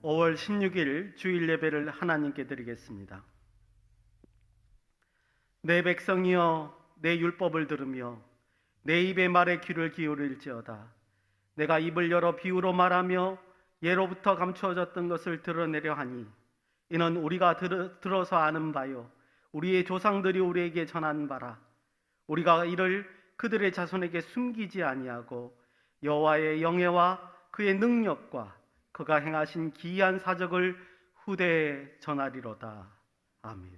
5월 16일 주일 예배를 하나님께 드리겠습니다. 내 백성이여 내 율법을 들으며 내 입의 말에 귀를 기울일지어다. 내가 입을 열어 비유로 말하며 예로부터 감추어졌던 것을 드러내려 하니 이는 우리가 들어서 아는 바요 우리의 조상들이 우리에게 전한 바라. 우리가 이를 그들의 자손에게 숨기지 아니하고 여호와의 영예와 그의 능력과 그가 행하신 기이한 사적을 후대에 전하리로다. 아멘.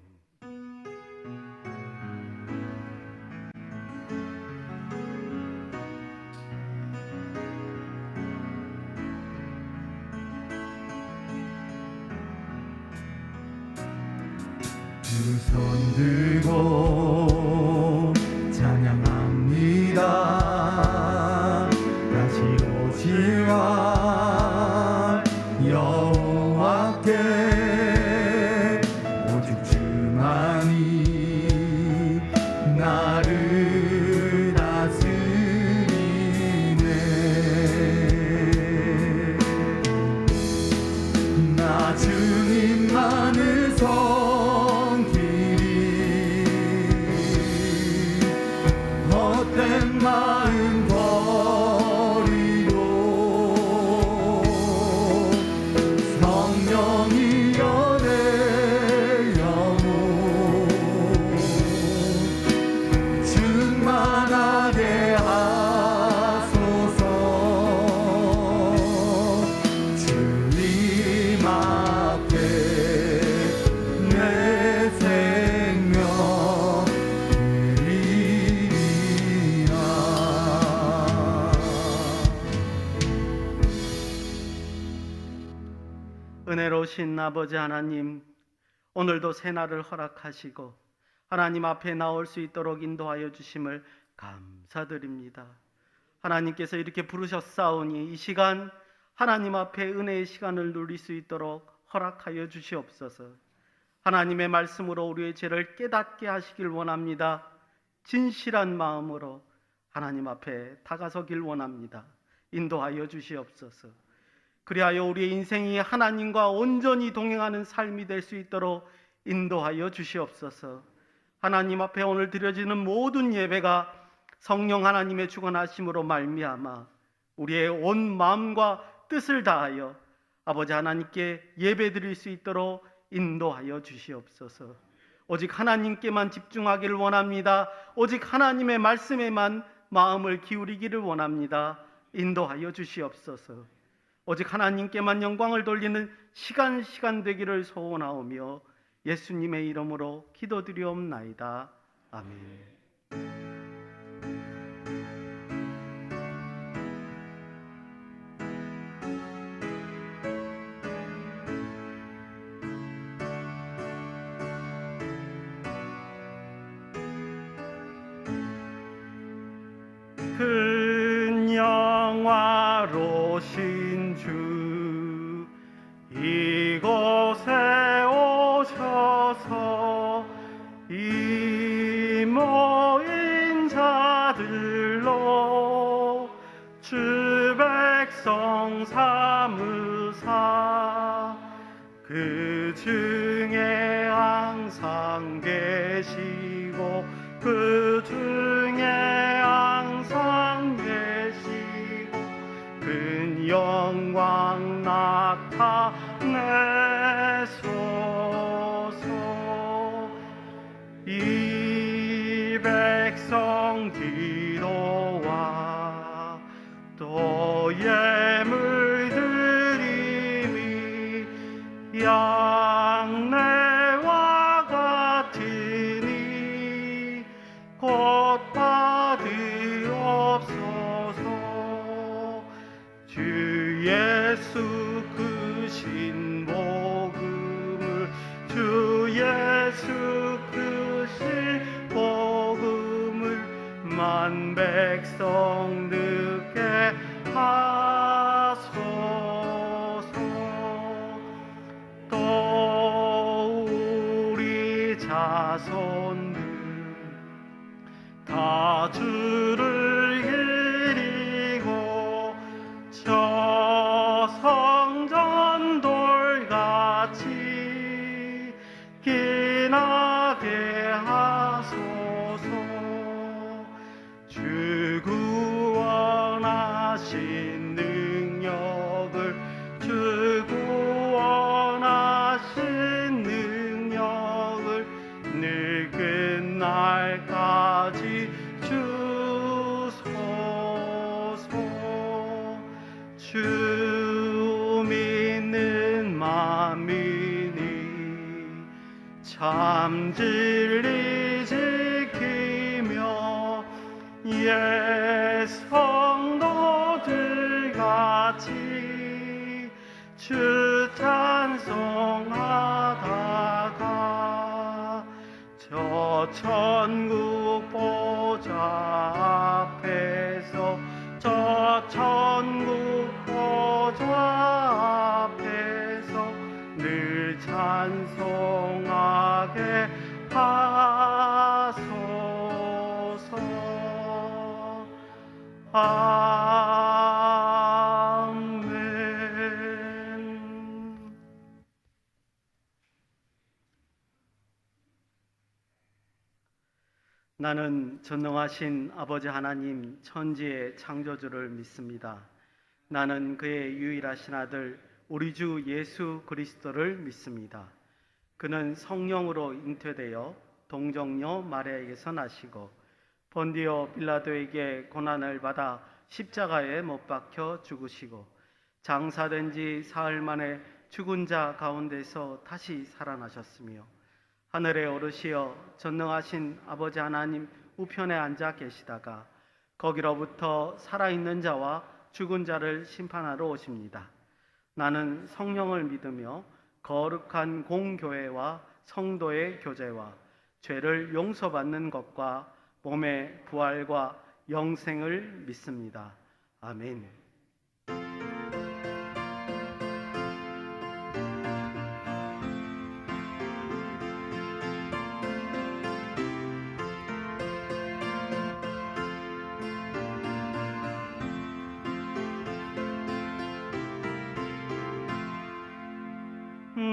두 손 들고 찬양합니다. 다시 오시와 여호와께 오직 주만이 나를 다스리네. 나 주님만을 헛된 마음 버리고 성령이여 내 영혼 충만하게 하소서. 주님 앞에 내 생명 은혜로우신 아버지 하나님, 오늘도 새날을 허락하시고 하나님 앞에 나올 수 있도록 인도하여 주심을 감사드립니다. 하나님께서 이렇게 부르셨사오니 이 시간 하나님 앞에 은혜의 시간을 누릴 수 있도록 허락하여 주시옵소서. 하나님의 말씀으로 우리의 죄를 깨닫게 하시길 원합니다. 진실한 마음으로 하나님 앞에 다가서길 원합니다. 인도하여 주시옵소서. 그리하여 우리의 인생이 하나님과 온전히 동행하는 삶이 될 수 있도록 인도하여 주시옵소서. 하나님 앞에 오늘 드려지는 모든 예배가 성령 하나님의 주관하심으로 말미암아 우리의 온 마음과 뜻을 다하여 아버지 하나님께 예배 드릴 수 있도록 인도하여 주시옵소서. 오직 하나님께만 집중하기를 원합니다. 오직 하나님의 말씀에만 마음을 기울이기를 원합니다. 인도하여 주시옵소서. 오직 하나님께만 영광을 돌리는 시간 되기를 소원하오며 예수님의 이름으로 기도드리옵나이다. 아멘. 큰 영화로신 주 이곳에 오셔서 이 모인 자들로 주 백성 삼으사 그 중에 항상 계시고 그 중에 항상 계시고 큰 영광 나타내소서. 이 백성 뒤로와 또 예물 드림이 양내와 같으니 곧 받으옵소서. 주 예수 그 신복음을 주 예수 그 신복음을 만 백성 듣게 하소서. 또 우리 자손들 다 주를 기리고 저 성전 돌 지나게 하소서. 주 구원하신 능력을, 주 구원하신 능력을 늙은 날까지 주소서. 주 믿는 만민이 참 진리 지키며 옛 성도들 같이 주 찬송하다가 저 천국 보좌 앞에서, 저 천국 보좌 앞에서 늘 찬송하게 하소서. 아멘. 나는 전능하신 아버지 하나님 천지의 창조주를 믿습니다. 나는 그의 유일하신 아들 우리 주 예수 그리스도를 믿습니다. 그는 성령으로 잉태되어 동정녀 마리아에게서 나시고 본디오 빌라도에게 고난을 받아 십자가에 못 박혀 죽으시고 장사된 지 사흘 만에 죽은 자 가운데서 다시 살아나셨으며 하늘에 오르시어 전능하신 아버지 하나님 우편에 앉아 계시다가 거기로부터 살아있는 자와 죽은 자를 심판하러 오십니다. 나는 성령을 믿으며 거룩한 공교회와 성도의 교제와 죄를 용서받는 것과 몸의 부활과 영생을 믿습니다. 아멘.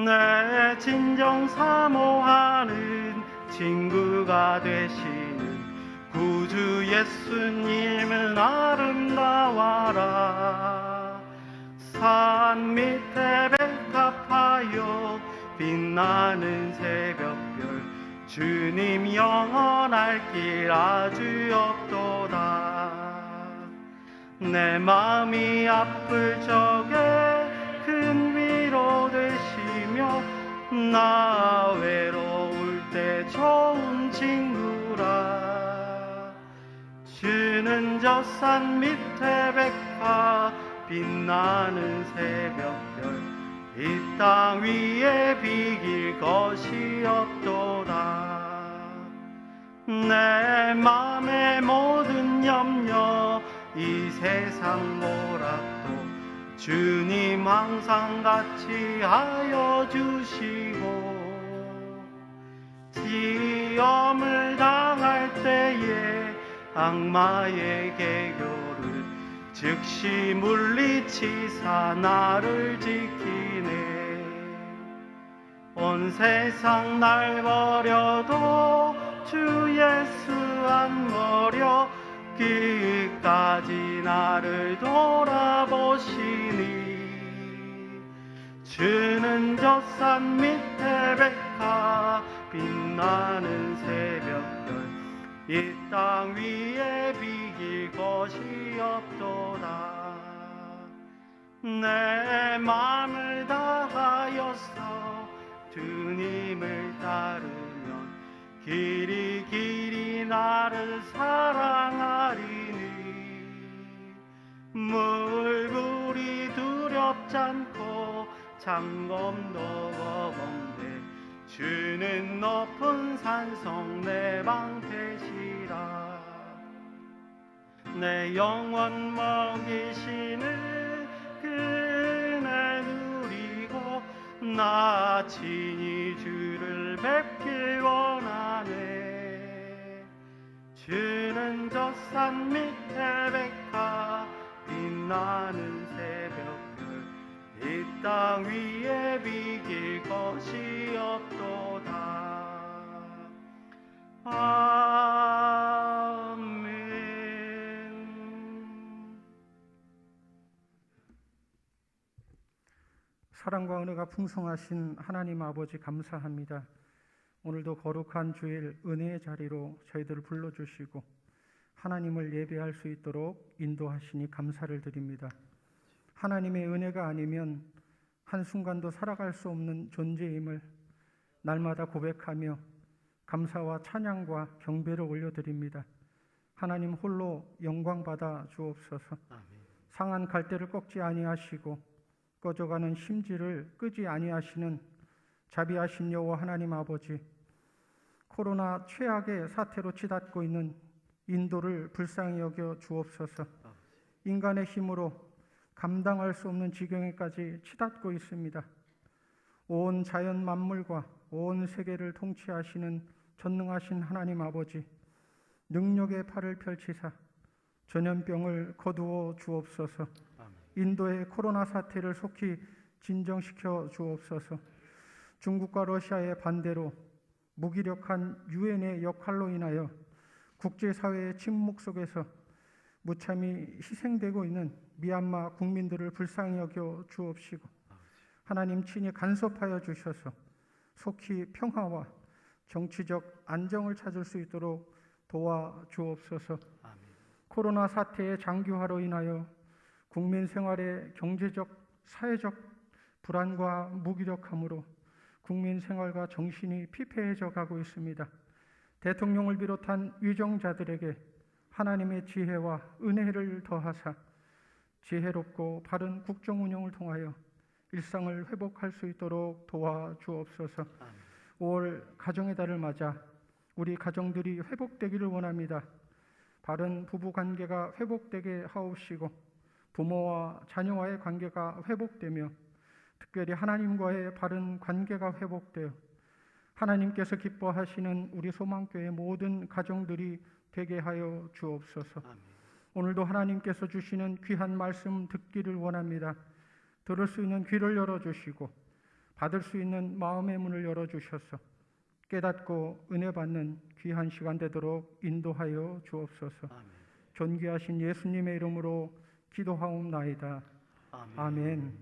내 진정 사모하는 친구가 되시는 구주 예수님은 아름다워라. 산 밑에 백합하여 빛나는 새벽별, 주님 영원할 길 아주 없도다. 내 마음이 아플 적에 큰 위로 되시며 나 외로울 때 좋은 친구라. 주는 저 산 밑에 백합 빛나는 새벽별, 이 땅 위에 비길 것이 없도다. 내 맘의 모든 염려 이 세상 보락도 주님 항상 같이 하여 주시고, 시험을 당할 때에 악마의 계교를 즉시 물리치사 나를 지키네. 온 세상 날 버려도 주 예수 안 버려 끝까지 나를 돌아보시니. 주는 저 산 밑에 백합 빛나는 새벽별, 이 땅 위에 비길 것이 없도다. 내 마음을 다하여서 주님을 따르면 길이 길이 나를 사랑하리니. 물불이 두렵지 않고 창검도 없네. 주는 높은 산성 내 방패시라. 내 영혼 먹이시는 그네 누리고 나 친히 주를 뵙길 원하네. 주는 저 산 밑에 백합 빛나는 새벽별, 이 땅 위에 비길 것이 없도다. 사랑과 은혜가 풍성하신 하나님 아버지 감사합니다. 오늘도 거룩한 주일 은혜의 자리로 저희들을 불러주시고 하나님을 예배할 수 있도록 인도하시니 감사를 드립니다. 하나님의 은혜가 아니면 한순간도 살아갈 수 없는 존재임을 날마다 고백하며 감사와 찬양과 경배를 올려드립니다. 하나님 홀로 영광 받아 주옵소서. 아멘. 상한 갈대를 꺾지 아니하시고 꺼져가는 심지를 끄지 아니하시는 자비하신 여호와 하나님 아버지, 코로나 최악의 사태로 치닫고 있는 인도를 불쌍히 여겨 주옵소서. 인간의 힘으로 감당할 수 없는 지경에까지 치닫고 있습니다. 온 자연 만물과 온 세계를 통치하시는 전능하신 하나님 아버지, 능력의 팔을 펼치사 전염병을 거두어 주옵소서. 인도의 코로나 사태를 속히 진정시켜 주옵소서. 중국과 러시아의 반대로 무기력한 유엔의 역할로 인하여 국제사회의 침묵 속에서 무참히 희생되고 있는 미얀마 국민들을 불쌍히 여겨 주옵시고 하나님 친히 간섭하여 주셔서 속히 평화와 정치적 안정을 찾을 수 있도록 도와 주옵소서. 코로나 사태의 장기화로 인하여 국민 생활의 경제적, 사회적 불안과 무기력함으로 국민 생활과 정신이 피폐해져 가고 있습니다. 대통령을 비롯한 위정자들에게 하나님의 지혜와 은혜를 더하사 지혜롭고 바른 국정 운영을 통하여 일상을 회복할 수 있도록 도와주옵소서. 5월 가정의 달을 맞아 우리 가정들이 회복되기를 원합니다. 바른 부부 관계가 회복되게 하옵시고 부모와 자녀와의 관계가 회복되며 특별히 하나님과의 바른 관계가 회복되어 하나님께서 기뻐하시는 우리 소망교회 모든 가정들이 되게 하여 주옵소서. 오늘도 하나님께서 주시는 귀한 말씀 듣기를 원합니다. 들을 수 있는 귀를 열어주시고 받을 수 있는 마음의 문을 열어주셔서 깨닫고 은혜 받는 귀한 시간 되도록 인도하여 주옵소서. 존귀하신 예수님의 이름으로 기도하옵나이다. 아멘.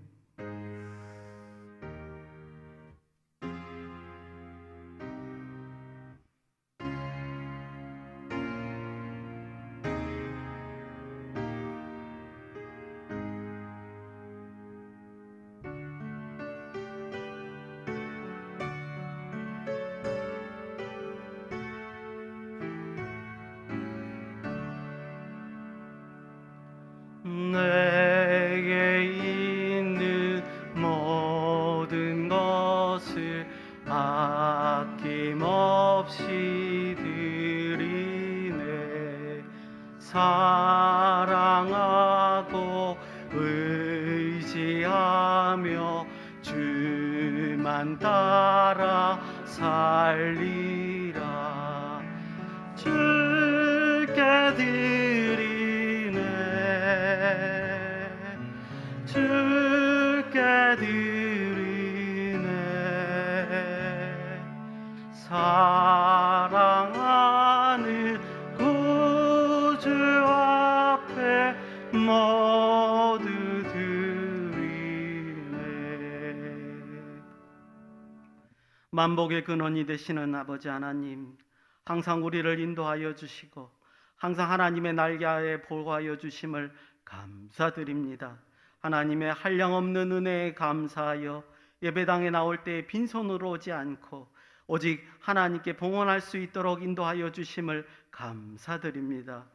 내게 있는 모든 것을 아낌없이 드리네. 사랑하고 의지하며 주만 따라 살리라. 주께 주께 드리네. 사랑하는 구주 앞에 모두 드리네. 만복의 근원이 되시는 아버지 하나님, 항상 우리를 인도하여 주시고 항상 하나님의 날개아래 보호하여 주심을 감사드립니다. 하나님의 한량없는 은혜에 감사하여 예배당에 나올 때 빈손으로 오지 않고 오직 하나님께 봉헌할 수 있도록 인도하여 주심을 감사드립니다.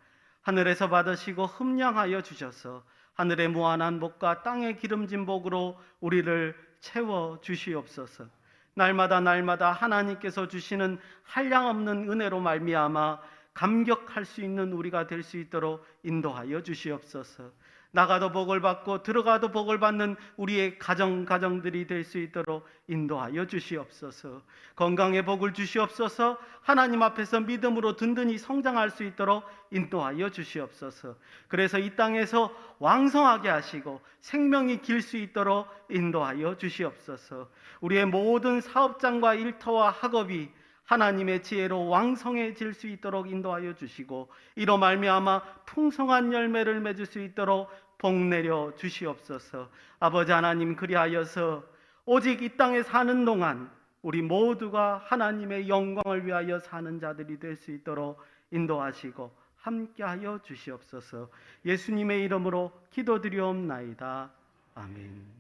하늘에서 받으시고 흠량하여 주셔서 하늘의 무한한 복과 땅의 기름진 복으로 우리를 채워 주시옵소서. 날마다 하나님께서 주시는 한량없는 은혜로 말미암아 감격할 수 있는 우리가 될 수 있도록 인도하여 주시옵소서. 나가도 복을 받고 들어가도 복을 받는 우리의 가정들이 될 수 있도록 인도하여 주시옵소서. 건강의 복을 주시옵소서. 하나님 앞에서 믿음으로 든든히 성장할 수 있도록 인도하여 주시옵소서. 그래서 이 땅에서 왕성하게 하시고 생명이 길 수 있도록 인도하여 주시옵소서. 우리의 모든 사업장과 일터와 학업이 하나님의 지혜로 왕성해질 수 있도록 인도하여 주시고 이로 말미암아 풍성한 열매를 맺을 수 있도록 복 내려 주시옵소서. 아버지 하나님, 그리하여서 오직 이 땅에 사는 동안 우리 모두가 하나님의 영광을 위하여 사는 자들이 될 수 있도록 인도하시고 함께하여 주시옵소서. 예수님의 이름으로 기도드리옵나이다. 아멘.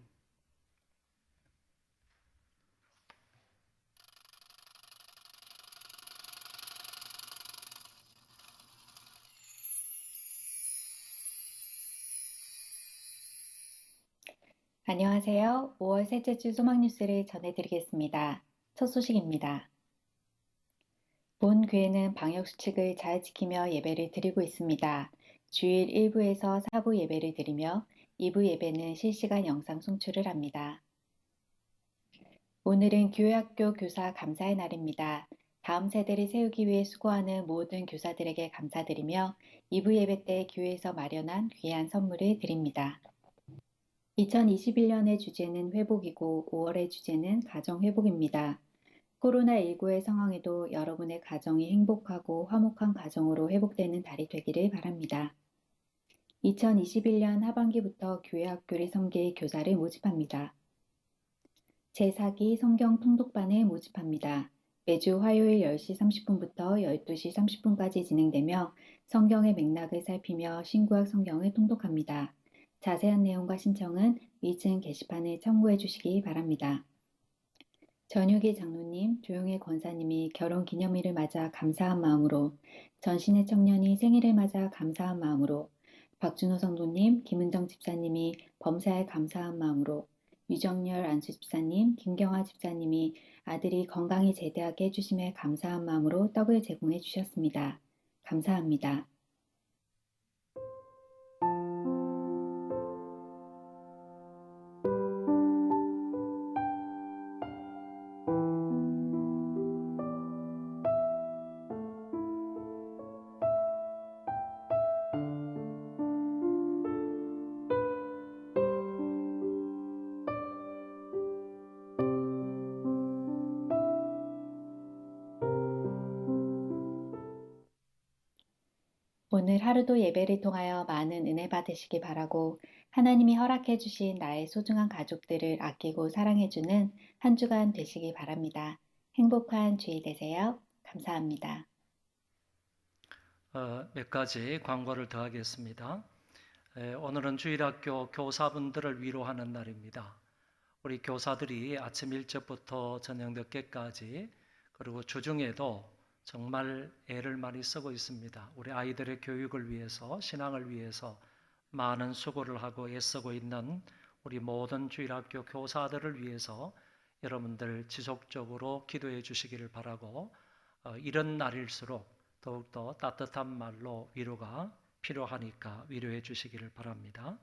안녕하세요. 5월 셋째 주 소망 뉴스를 전해드리겠습니다. 첫 소식입니다. 본 교회는 방역 수칙을 잘 지키며 예배를 드리고 있습니다. 주일 1부에서 4부 예배를 드리며 2부 예배는 실시간 영상 송출을 합니다. 오늘은 교회학교 교사 감사의 날입니다. 다음 세대를 세우기 위해 수고하는 모든 교사들에게 감사드리며 2부 예배 때 교회에서 마련한 귀한 선물을 드립니다. 2021년의 주제는 회복이고 5월의 주제는 가정회복입니다. 코로나19의 상황에도 여러분의 가정이 행복하고 화목한 가정으로 회복되는 달이 되기를 바랍니다. 2021년 하반기부터 교회 학교를 섬길 교사를 모집합니다. 제4기 성경 통독반을 모집합니다. 매주 화요일 10시 30분부터 12시 30분까지 진행되며 성경의 맥락을 살피며 신구약 성경을 통독합니다. 자세한 내용과 신청은 2층 게시판에 참고해 주시기 바랍니다. 전유기 장로님, 조용혜 권사님이 결혼기념일을 맞아 감사한 마음으로, 전신의 청년이 생일을 맞아 감사한 마음으로, 박준호 성도님, 김은정 집사님이 범사에 감사한 마음으로, 유정열 안수 집사님, 김경화 집사님이 아들이 건강히 제대하게 해주심에 감사한 마음으로 떡을 제공해 주셨습니다. 감사합니다. 오늘 하루도 예배를 통하여 많은 은혜 받으시기 바라고 하나님이 허락해 주신 나의 소중한 가족들을 아끼고 사랑해 주는 한 주간 되시기 바랍니다. 행복한 주일 되세요. 감사합니다. 몇 가지 광고를 더 하겠습니다. 오늘은 주일학교 교사분들을 위로하는 날입니다. 우리 교사들이 아침 일찍부터 저녁 늦게까지 그리고 주중에도 정말 애를 많이 쓰고 있습니다. 우리 아이들의 교육을 위해서, 신앙을 위해서 많은 수고를 하고 애쓰고 있는 우리 모든 주일학교 교사들을 위해서 여러분들 지속적으로 기도해 주시기를 바라고, 이런 날일수록 더욱더 따뜻한 말로 위로가 필요하니까 위로해 주시기를 바랍니다.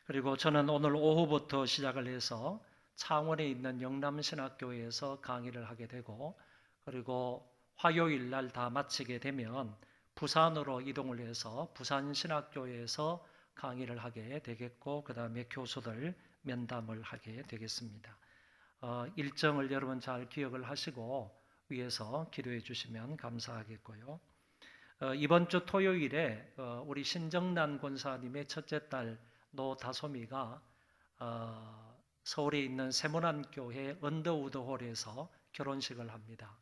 그리고 저는 오늘 오후부터 시작을 해서 창원에 있는 영남신학교에서 강의를 하게 되고, 그리고 화요일 날 다 마치게 되면 부산으로 이동을 해서 부산신학교에서 강의를 하게 되겠고, 그 다음에 교수들 면담을 하게 되겠습니다. 일정을 여러분 잘 기억을 하시고 위해서 기도해 주시면 감사하겠고요. 이번 주 토요일에 우리 신정란 권사님의 첫째 딸 노다솜이가 서울에 있는 세문안교회 언더우드홀에서 결혼식을 합니다.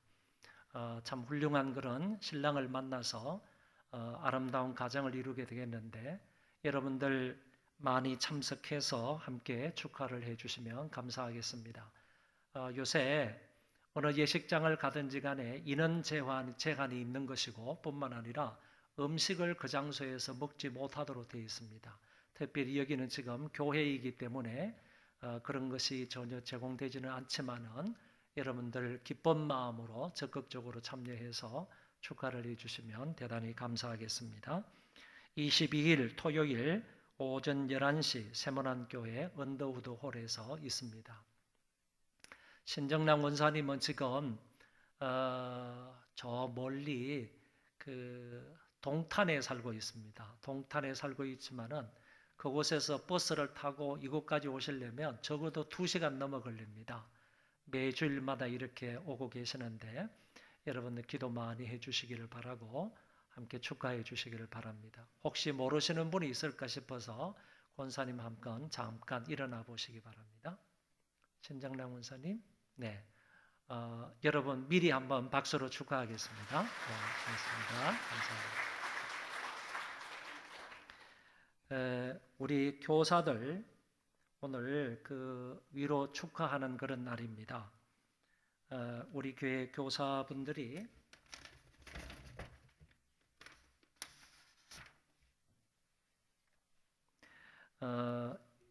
참 훌륭한 그런 신랑을 만나서 아름다운 가정을 이루게 되겠는데, 여러분들 많이 참석해서 함께 축하를 해주시면 감사하겠습니다. 요새 어느 예식장을 가든지 간에 인원 제한이 있는 것이고 뿐만 아니라 음식을 그 장소에서 먹지 못하도록 되어 있습니다. 특별히 여기는 지금 교회이기 때문에 그런 것이 전혀 제공되지는 않지만은 여러분들 기쁜 마음으로 적극적으로 참여해서 축하를 해주시면 대단히 감사하겠습니다. 22일 토요일 오전 11시 세문안교회 언더우드 홀에서 있습니다. 신정남 원사님은 지금 저 멀리 그 동탄에 살고 있습니다. 동탄에 살고 있지만은 그곳에서 버스를 타고 이곳까지 오시려면 적어도 2시간 넘어 걸립니다. 매주일마다 이렇게 오고 계시는데 여러분들 기도 많이 해주시기를 바라고 함께 축하해 주시기를 바랍니다. 혹시 모르시는 분이 있을까 싶어서 권사님 함께 잠깐 일어나 보시기 바랍니다. 신정남 원사님. 네. 여러분 미리 한번 박수로 축하하겠습니다. 네, 고맙습니다. 감사합니다. 우리 교사들 오늘 그 위로 축하하는 그런 날입니다. 우리 교회 교사분들이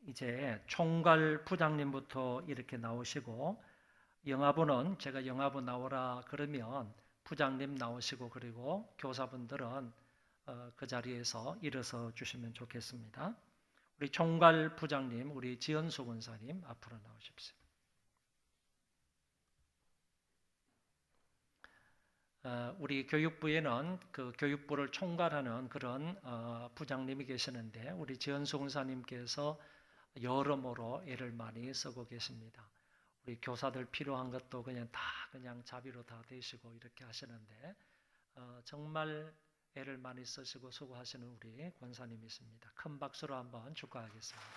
이제 총괄 부장님부터 이렇게 나오시고, 영아부는 제가 영아부 나오라 그러면 부장님 나오시고, 그리고 교사분들은 그 자리에서 일어서 주시면 좋겠습니다. 우리 총괄 부장님, 우리 지연수 권사님 앞으로 나오십시오. 우리 교육부에는 그 교육부를 총괄하는 그런 부장님이 계시는데, 우리 지연수 권사님께서 여러모로 애를 많이 쓰고 계십니다. 우리 교사들 필요한 것도 그냥 자비로 다 대시고 이렇게 하시는데, 정말 애를 많이 쓰시고 수고하시는 우리 권사님이십니다. 큰 박수로 한번 축하하겠습니다.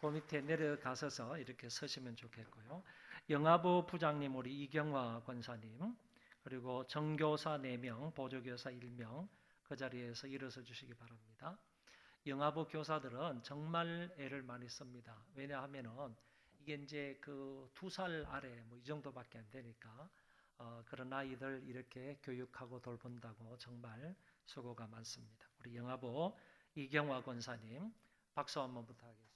그 밑에 내려가셔서 이렇게 서시면 좋겠고요. 영아부 부장님 우리 이경화 권사님, 그리고 정교사 4명, 보조교사 1명 그 자리에서 일어서 주시기 바랍니다. 영아부 교사들은 정말 애를 많이 씁니다. 왜냐하면은 이게 이제 그 2살 아래 뭐 이 정도밖에 안 되니까 그런 아이들 이렇게 교육하고 돌본다고 정말 수고가 많습니다. 우리 영아부 이경화 권사님 박수 한번 부탁하겠습니다.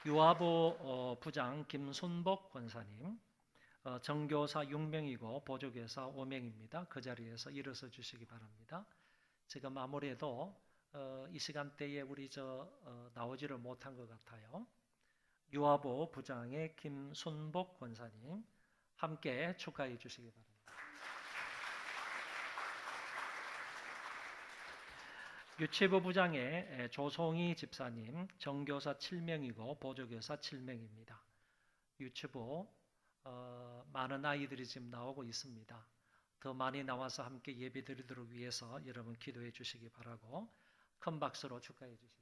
유아부 부장 김순복 권사님, 정교사 6명이고 보조교사 5명입니다. 그 자리에서 일어서 주시기 바랍니다. 지금 아무래도 이 시간대에 우리 나오지를 못한 것 같아요. 유아부 부장의 김순복 권사님 함께 축하해 주시기 바랍니다. 유치부 부장의 조송희 집사님, 정교사 7명이고 보조교사 7명입니다. 유치부 많은 아이들이 지금 나오고 있습니다. 더 많이 나와서 함께 예배드리도록 위해서 여러분 기도해 주시기 바라고 큰 박수로 축하해 주시기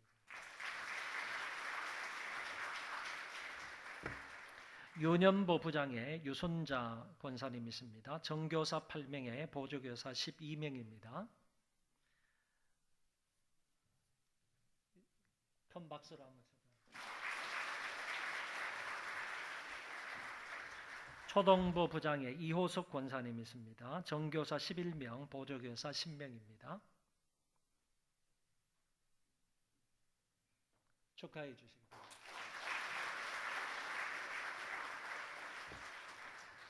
바랍니다. 유년부 부장의 유순자 권사님이십니다. 정교사 8명에 보조교사 12명입니다. 큰 박수로 한번 축하합니다. 초동부 부장의 이호숙 권사님이십니다. 정교사 11명, 보조교사 10명입니다. 축하해 주시기 바랍니다.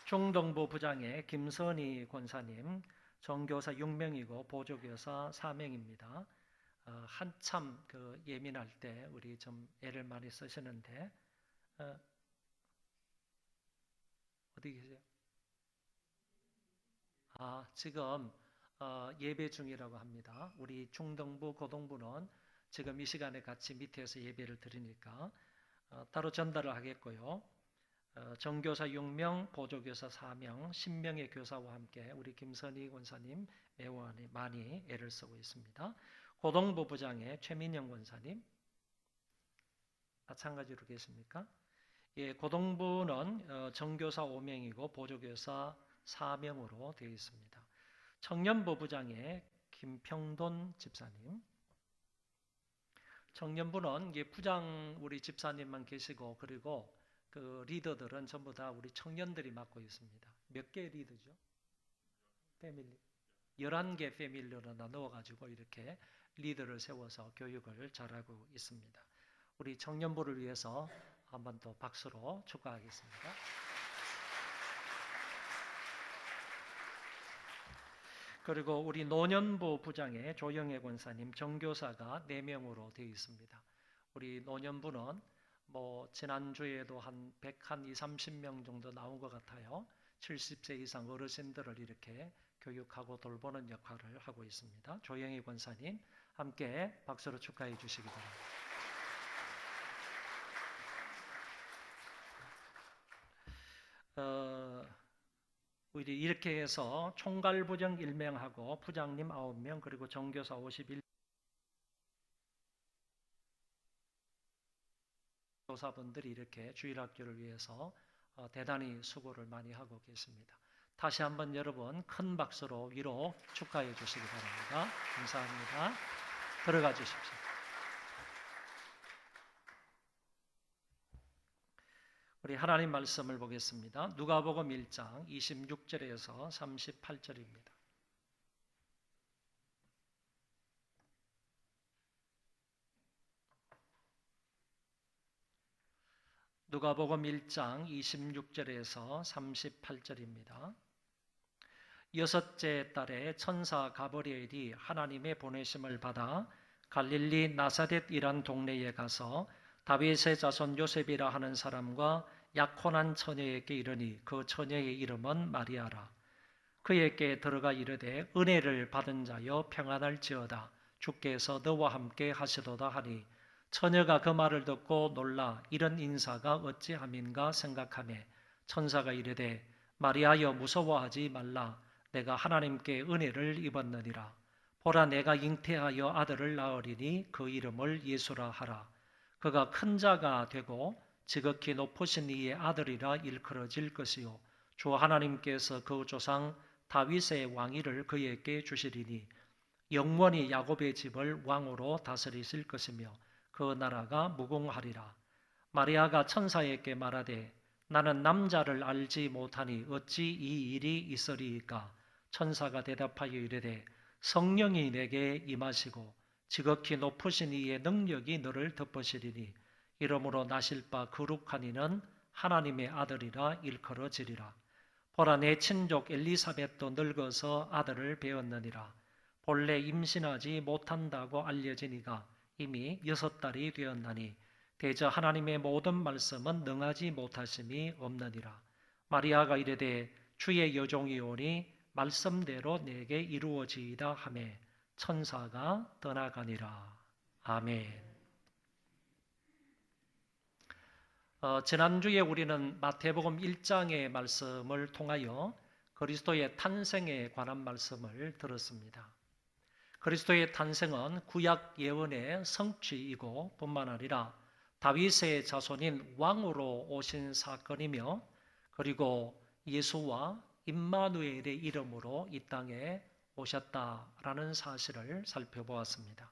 중동부 부장의 김선희 권사님, 정교사 6명이고 보조교사 4명입니다. 한참 예민할 때 우리 좀 애를 많이 쓰시는데 어디 계세요? 지금 예배 중이라고 합니다. 우리 중등부, 고등부는 지금 이 시간에 같이 밑에서 예배를 드리니까 따로 전달을 하겠고요. 정교사 6명, 보조교사 4명, 10명의 교사와 함께 우리 김선희 권사님 매우 많이 애를 쓰고 있습니다. 고등부 부장의 최민영 권사님 마찬가지로 계십니까? 예, 고등부는 정교사 5명이고 보조교사 4명으로 되어 있습니다. 청년부 부장의 김평돈 집사님. 청년부는 부장 우리 집사님만 계시고, 그리고 그 리더들은 전부 다 우리 청년들이 맡고 있습니다. 몇 개 리더죠? 패밀리. 11개 패밀리로 나누어가지고 이렇게 리더를 세워서 교육을 잘하고 있습니다. 우리 청년부를 위해서 한 번 더 박수로 축하하겠습니다. 그리고 우리 노년부 부장의 조영애 권사님, 정교사가 4명으로 되어 있습니다. 우리 노년부는 지난주에도 한 120-30명 정도 나온 것 같아요. 70세 이상 어르신들을 이렇게 교육하고 돌보는 역할을 하고 있습니다. 조영희 권사님 함께 박수로 축하해 주시기 바랍니다. 우리 이렇게 해서 총괄 부장 1명하고 부장님 9명 그리고 정교사 51 교사분들이 이렇게 주일학교를 위해서 대단히 수고를 많이 하고 계십니다. 다시 한번 여러분 큰 박수로 위로 축하해 주시기 바랍니다. 감사합니다. 들어가 주십시오. 우리 하나님 말씀을 보겠습니다. 누가복음 1장 26절에서 38절입니다. 누가복음 1장 26절에서 38절입니다. 여섯째 달에 천사 가브리엘이 하나님의 보내심을 받아 갈릴리 나사렛이란 동네에 가서 다윗의 자손 요셉이라 하는 사람과 약혼한 처녀에게 이르니 그 처녀의 이름은 마리아라. 그에게 들어가 이르되 은혜를 받은 자여 평안할지어다. 주께서 너와 함께 하시도다 하니 처녀가 그 말을 듣고 놀라 이런 인사가 어찌함인가 생각하매 천사가 이르되 마리아여 무서워하지 말라. 내가 하나님께 은혜를 입었느니라. 보라 내가 잉태하여 아들을 낳으리니 그 이름을 예수라 하라. 그가 큰 자가 되고 지극히 높으신 이의 아들이라 일컬어질 것이요 주 하나님께서 그 조상 다윗의 왕위를 그에게 주시리니 영원히 야곱의 집을 왕으로 다스리실 것이며 그 나라가 무궁하리라. 마리아가 천사에게 말하되 나는 남자를 알지 못하니 어찌 이 일이 있으리이까. 천사가 대답하여 이르되 성령이 내게 임하시고 지극히 높으신 이의 능력이 너를 덮으시리니 이러므로 나실 바 거룩한 이는 하나님의 아들이라 일컬어지리라. 보라 내 친족 엘리사벳도 늙어서 아들을 배었느니라. 본래 임신하지 못한다고 알려진 이가 이미 6달이 되었나니 대저 하나님의 모든 말씀은 능하지 못하심이 없느니라. 마리아가 이르되 주의 여종이 오니 말씀대로 내게 이루어지이다 하매 천사가 떠나가니라. 아멘. 지난주에 우리는 마태복음 1장의 말씀을 통하여 그리스도의 탄생에 관한 말씀을 들었습니다. 그리스도의 탄생은 구약 예언의 성취이고 뿐만 아니라 다윗의 자손인 왕으로 오신 사건이며 그리고 예수와 임마누엘의 이름으로 이 땅에 오셨다라는 사실을 살펴보았습니다.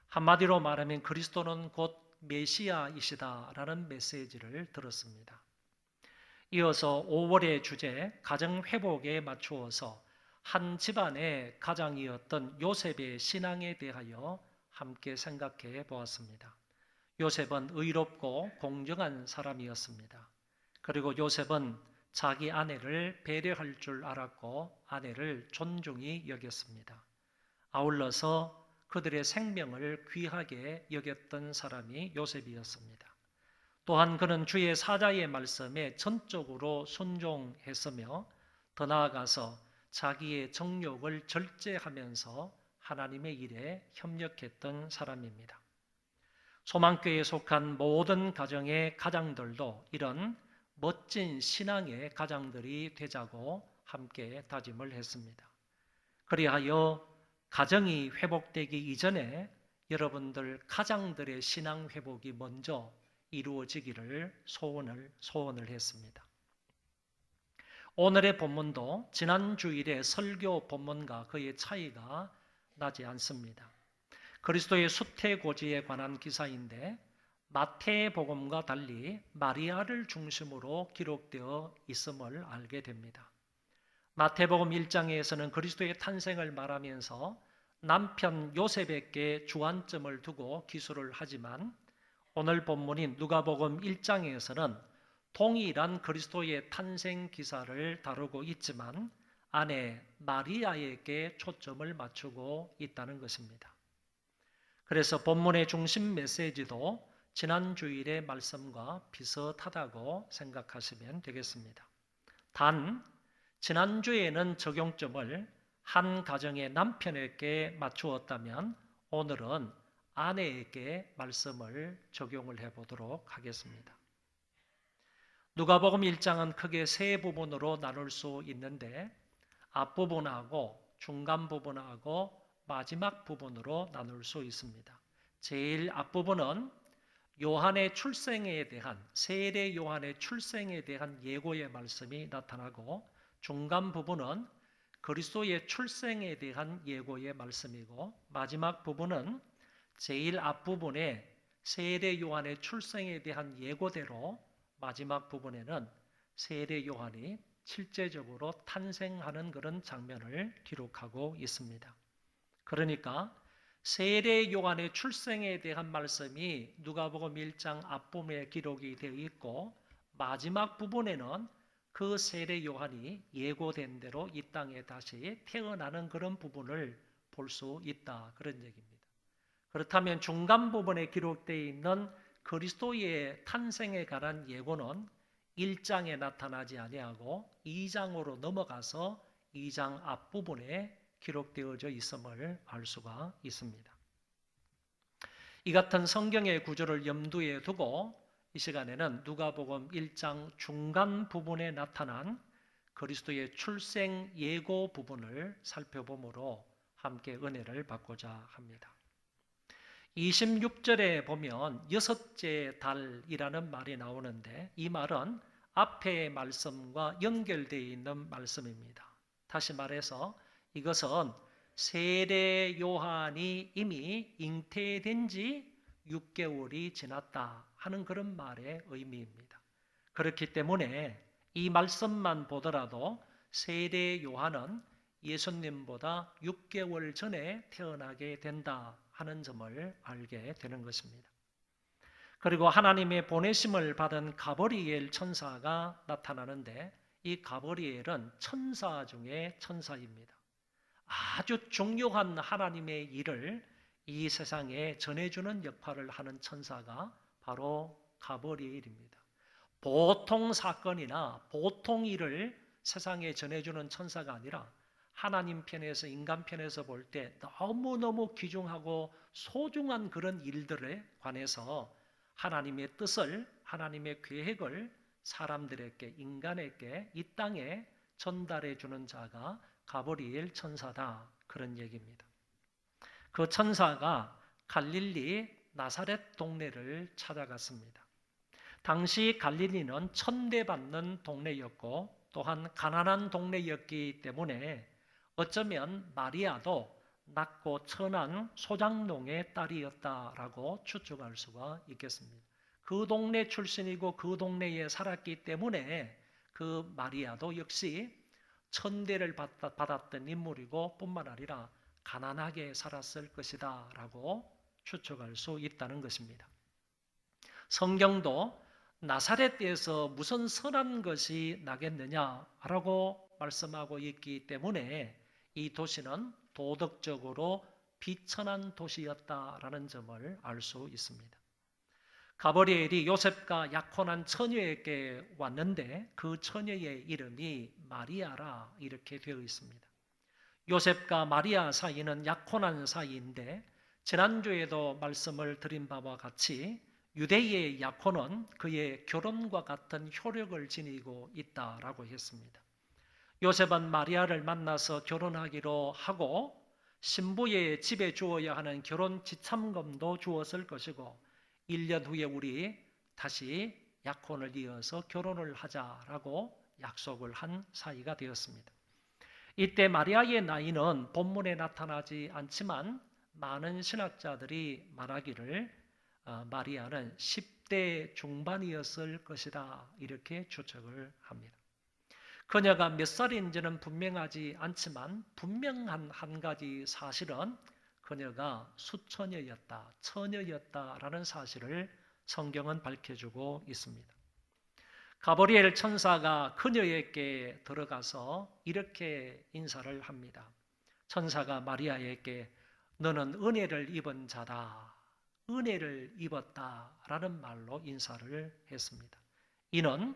한마디로 말하면 그리스도는 곧 메시아이시다라는 메시지를 들었습니다. 이어서 5월의 주제 가정 회복에 맞추어서 한 집안의 가장이었던 요셉의 신앙에 대하여 함께 생각해 보았습니다. 요셉은 의롭고 공정한 사람이었습니다. 그리고 요셉은 자기 아내를 배려할 줄 알았고 아내를 존중히 여겼습니다. 아울러서 그들의 생명을 귀하게 여겼던 사람이 요셉이었습니다. 또한 그는 주의 사자의 말씀에 전적으로 순종했으며 더 나아가서 자기의 정욕을 절제하면서 하나님의 일에 협력했던 사람입니다. 소망교회에 속한 모든 가정의 가장들도 이런 멋진 신앙의 가장들이 되자고 함께 다짐을 했습니다. 그리하여 가정이 회복되기 이전에 여러분들 가장들의 신앙 회복이 먼저 이루어지기를 소원을 했습니다. 오늘의 본문도 지난 주일의 설교 본문과 그의 차이가 나지 않습니다. 그리스도의 수태고지에 관한 기사인데 마태복음과 달리 마리아를 중심으로 기록되어 있음을 알게 됩니다. 마태복음 1장에서는 그리스도의 탄생을 말하면서 남편 요셉에게 주안점을 두고 기술을 하지만 오늘 본문인 누가복음 1장에서는 동일한 그리스도의 탄생 기사를 다루고 있지만 아내 마리아에게 초점을 맞추고 있다는 것입니다. 그래서 본문의 중심 메시지도 지난 주일의 말씀과 비슷하다고 생각하시면 되겠습니다. 단 지난주에는 적용점을 한 가정의 남편에게 맞추었다면 오늘은 아내에게 말씀을 적용을 해보도록 하겠습니다. 누가복음 1장은 크게 세 부분으로 나눌 수 있는데 앞부분하고 중간 부분하고 마지막 부분으로 나눌 수 있습니다. 제일 앞부분은 요한의 출생에 대한, 세례 요한의 출생에 대한 예고의 말씀이 나타나고, 중간 부분은 그리스도의 출생에 대한 예고의 말씀이고, 마지막 부분은 제일 앞부분에 세례 요한의 출생에 대한 예고대로 마지막 부분에는 세례 요한이 실제적으로 탄생하는 그런 장면을 기록하고 있습니다. 그러니까 세례 요한의 출생에 대한 말씀이 누가복음 1장 앞부분에 기록이 되어 있고, 마지막 부분에는 그 세례 요한이 예고된 대로 이 땅에 다시 태어나는 그런 부분을 볼 수 있다, 그런 얘기입니다. 그렇다면 중간 부분에 기록되어 있는 그리스도의 탄생에 관한 예고는 1장에 나타나지 아니하고 2장으로 넘어가서 2장 앞부분에 기록되어져 있음을 알 수가 있습니다. 이 같은 성경의 구조를 염두에 두고 이 시간에는 누가복음 1장 중간 부분에 나타난 그리스도의 출생 예고 부분을 살펴보므로 함께 은혜를 받고자 합니다. 26절에 보면 여섯째 달이라는 말이 나오는데, 이 말은 앞의 말씀과 연결되어 있는 말씀입니다. 다시 말해서 이것은 세례 요한이 이미 잉태된 지 6개월이 지났다 하는 그런 말의 의미입니다. 그렇기 때문에 이 말씀만 보더라도 세례 요한은 예수님보다 6개월 전에 태어나게 된다 하는 점을 알게 되는 것입니다. 그리고 하나님의 보내심을 받은 가브리엘 천사가 나타나는데, 이 가브리엘은 천사 중에 천사입니다. 아주 중요한 하나님의 일을 이 세상에 전해주는 역할을 하는 천사가 바로 가브리엘입니다. 보통 사건이나 보통 일을 세상에 전해주는 천사가 아니라 하나님 편에서, 인간 편에서 볼 때 너무너무 귀중하고 소중한 그런 일들에 관해서 하나님의 뜻을, 하나님의 계획을 사람들에게, 인간에게 이 땅에 전달해 주는 자가 가브리엘 천사다, 그런 얘기입니다. 그 천사가 갈릴리 나사렛 동네를 찾아갔습니다. 당시 갈릴리는 천대받는 동네였고 또한 가난한 동네였기 때문에 어쩌면 마리아도 낮고 천한 소장농의 딸이었다라고 추측할 수가 있겠습니다. 그 동네 출신이고 그 동네에 살았기 때문에 그 마리아도 역시 천대를 받았던 인물이고 뿐만 아니라 가난하게 살았을 것이다 라고 추측할 수 있다는 것입니다. 성경도 나사렛에서 무슨 선한 것이 나겠느냐라고 말씀하고 있기 때문에 이 도시는 도덕적으로 비천한 도시였다라는 점을 알 수 있습니다. 가브리엘이 요셉과 약혼한 처녀에게 왔는데 그 처녀의 이름이 마리아라 이렇게 되어 있습니다. 요셉과 마리아 사이는 약혼한 사이인데, 지난주에도 말씀을 드린 바와 같이 유대의 약혼은 그의 결혼과 같은 효력을 지니고 있다라고 했습니다. 요셉은 마리아를 만나서 결혼하기로 하고 신부의 집에 주어야 하는 결혼 지참금도 주었을 것이고 1년 후에 우리 다시 약혼을 이어서 결혼을 하자라고 약속을 한 사이가 되었습니다. 이때 마리아의 나이는 본문에 나타나지 않지만 많은 신학자들이 말하기를 마리아는 10대 중반이었을 것이다 이렇게 추측을 합니다. 그녀가 몇 살인지는 분명하지 않지만 분명한 한 가지 사실은 그녀가 수처녀였다, 처녀였다라는 사실을 성경은 밝혀주고 있습니다. 가브리엘 천사가 그녀에게 들어가서 이렇게 인사를 합니다. 천사가 마리아에게 너는 은혜를 입은 자다, 은혜를 입었다라는 말로 인사를 했습니다. 이는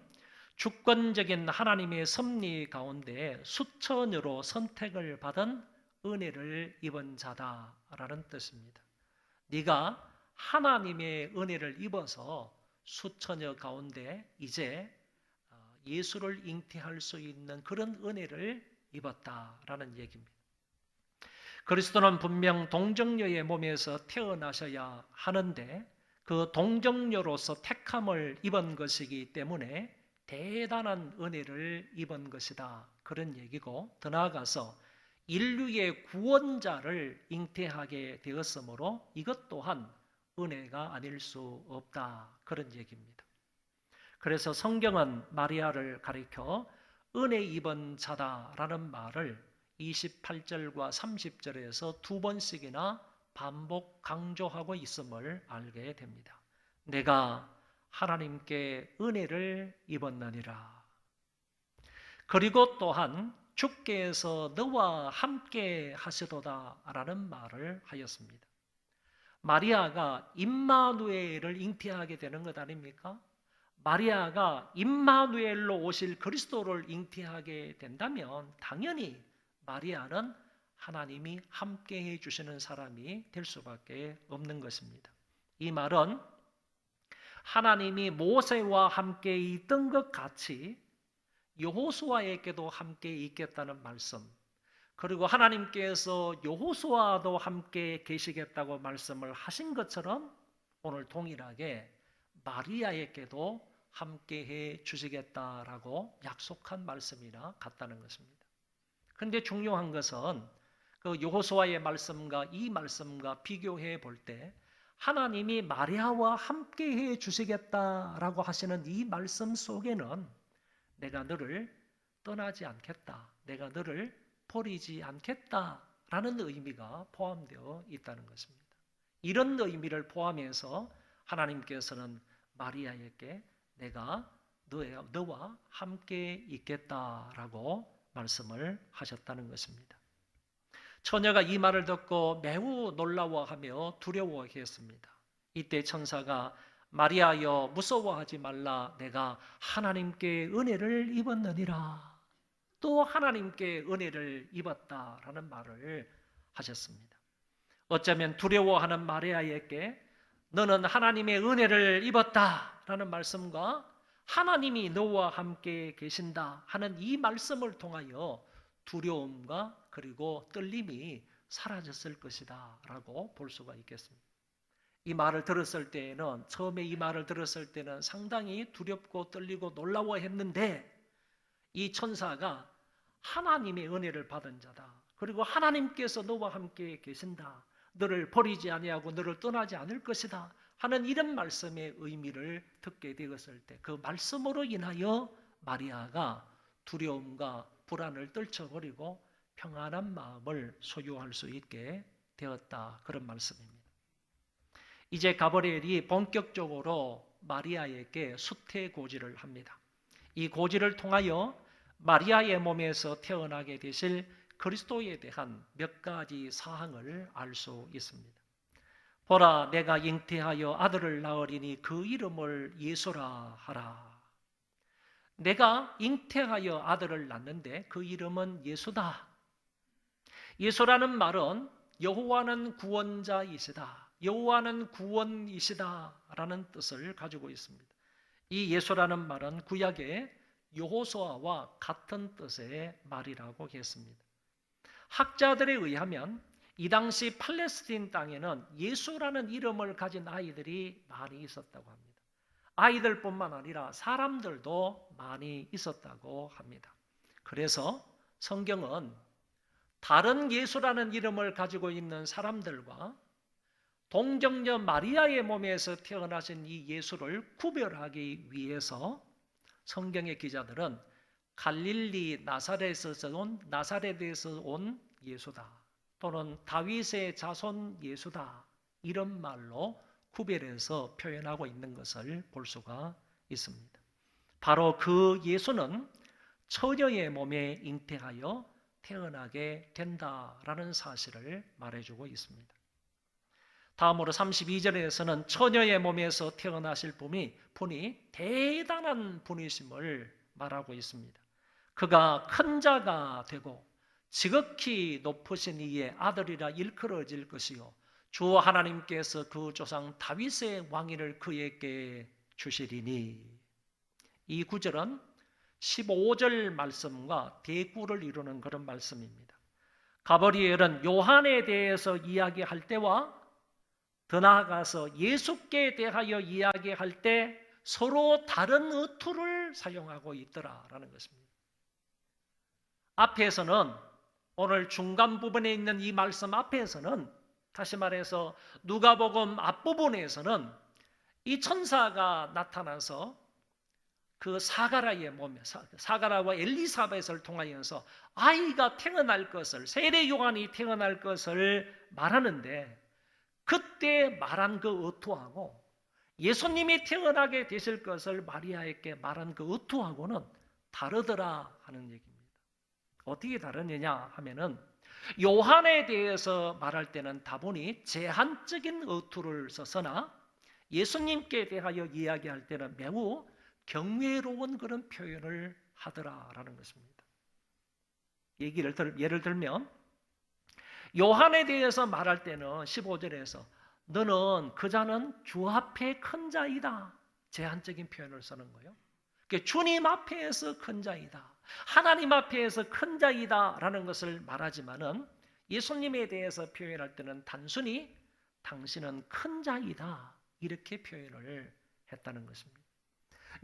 주권적인 하나님의 섭리 가운데 수처녀로 선택을 받은 은혜를 입은 자다라는 뜻입니다. 네가 하나님의 은혜를 입어서 수처녀 가운데 이제 예수를 잉태할 수 있는 그런 은혜를 입었다라는 얘기입니다. 그리스도는 분명 동정녀의 몸에서 태어나셔야 하는데 그 동정녀로서 택함을 입은 것이기 때문에 대단한 은혜를 입은 것이다. 그런 얘기고, 더 나아가서 인류의 구원자를 잉태하게 되었으므로 이것 또한 은혜가 아닐 수 없다. 그런 얘기입니다. 그래서 성경은 마리아를 가리켜 은혜 입은 자다라는 말을 28절과 30절에서 두 번씩이나 반복 강조하고 있음을 알게 됩니다. 내가 하나님께 은혜를 입었느니라. 그리고 또한 주께서 너와 함께 하시도다 라는 말을 하였습니다. 마리아가 임마누엘을 잉태하게 되는 것 아닙니까? 마리아가 임마누엘로 오실 그리스도를 잉태하게 된다면 당연히 마리아는 하나님이 함께해 주시는 사람이 될 수밖에 없는 것입니다. 이 말은 하나님이 모세와 함께 있던 것 같이 여호수아에게도 함께 있겠다는 말씀, 그리고 하나님께서 여호수아도 함께 계시겠다고 말씀을 하신 것처럼 오늘 동일하게 마리아에게도 함께해 주시겠다라고 약속한 말씀이나 같다는 것입니다. 그런데 중요한 것은 그 여호수아의 말씀과 이 말씀과 비교해 볼 때 하나님이 마리아와 함께해 주시겠다라고 하시는 이 말씀 속에는 내가 너를 떠나지 않겠다, 내가 너를 버리지 않겠다라는 의미가 포함되어 있다는 것입니다. 이런 의미를 포함해서 하나님께서는 마리아에게 내가 너와 함께 있겠다라고 말씀을 하셨다는 것입니다. 처녀가 이 말을 듣고 매우 놀라워하며 두려워했습니다. 이때 천사가 마리아여 무서워하지 말라, 내가 하나님께 은혜를 입었느니라. 또 하나님께 은혜를 입었다라는 말을 하셨습니다. 어쩌면 두려워하는 마리아에게 너는 하나님의 은혜를 입었다라는 말씀과 하나님이 너와 함께 계신다 하는 이 말씀을 통하여 두려움과 그리고 떨림이 사라졌을 것이다 라고 볼 수가 있겠습니다. 이 말을 들었을 때에는, 처음에 이 말을 들었을 때는 상당히 두렵고 떨리고 놀라워했는데 이 천사가 하나님의 은혜를 받은 자다, 그리고 하나님께서 너와 함께 계신다, 너를 버리지 아니하고 너를 떠나지 않을 것이다 하는 이런 말씀의 의미를 듣게 되었을 때 그 말씀으로 인하여 마리아가 두려움과 불안을 떨쳐버리고 평안한 마음을 소유할 수 있게 되었다, 그런 말씀입니다. 이제 가브리엘이 본격적으로 마리아에게 수태고지를 합니다. 이 고지를 통하여 마리아의 몸에서 태어나게 되실 그리스도에 대한 몇 가지 사항을 알 수 있습니다. 보라, 내가 잉태하여 아들을 낳으리니 그 이름을 예수라 하라. 내가 잉태하여 아들을 낳는데 그 이름은 예수다. 예수라는 말은 여호와는 구원자이시다, 여호와는 구원이시다 라는 뜻을 가지고 있습니다. 이 예수라는 말은 구약의 여호수아와 같은 뜻의 말이라고 했습니다. 학자들에 의하면 이 당시 팔레스틴 땅에는 예수라는 이름을 가진 아이들이 많이 있었다고 합니다. 아이들뿐만 아니라 사람들도 많이 있었다고 합니다. 그래서 성경은 다른 예수라는 이름을 가지고 있는 사람들과 동정녀 마리아의 몸에서 태어나신 이 예수를 구별하기 위해서 성경의 기자들은 갈릴리 나사렛에서 온 예수다, 또는 다윗의 자손 예수다, 이런 말로 구별해서 표현하고 있는 것을 볼 수가 있습니다. 바로 그 예수는 처녀의 몸에 잉태하여 태어나게 된다라는 사실을 말해주고 있습니다. 다음으로 32절에서는 처녀의 몸에서 태어나실 분이 대단한 분이심을 말하고 있습니다. 그가 큰 자가 되고 지극히 높으신 이의 아들이라 일컬어질 것이요 주 하나님께서 그 조상 다윗의 왕위를 그에게 주시리니. 이 구절은 15절 말씀과 대구를 이루는 그런 말씀입니다. 가브리엘은 요한에 대해서 이야기할 때와 더 나아가서 예수께 대하여 이야기할 때 서로 다른 어투를 사용하고 있더라라는 것입니다. 앞에서는, 오늘 중간 부분에 있는 이 말씀 앞에서는, 다시 말해서 누가복음 앞부분에서는 이 천사가 나타나서 그 사가라의 몸에, 사가라와 엘리사벳을 통하여서 아이가 태어날 것을, 세례 요한이 태어날 것을 말하는데, 그때 말한 그 어투하고 예수님이 태어나게 되실 것을 마리아에게 말한 그 어투하고는 다르더라 하는 얘기입니다. 어떻게 다르느냐 하면은, 요한에 대해서 말할 때는 다분히 제한적인 어투를 써서나 예수님께 대하여 이야기할 때는 매우 경외로운 그런 표현을 하더라라는 것입니다. 예를 들면 요한에 대해서 말할 때는 15절에서 너는 그 자는 주 앞에 큰 자이다, 제한적인 표현을 쓰는 거예요. 그러니까 주님 앞에서 큰 자이다, 하나님 앞에서 큰 자이다 라는 것을 말하지만은 예수님에 대해서 표현할 때는 단순히 당신은 큰 자이다 이렇게 표현을 했다는 것입니다.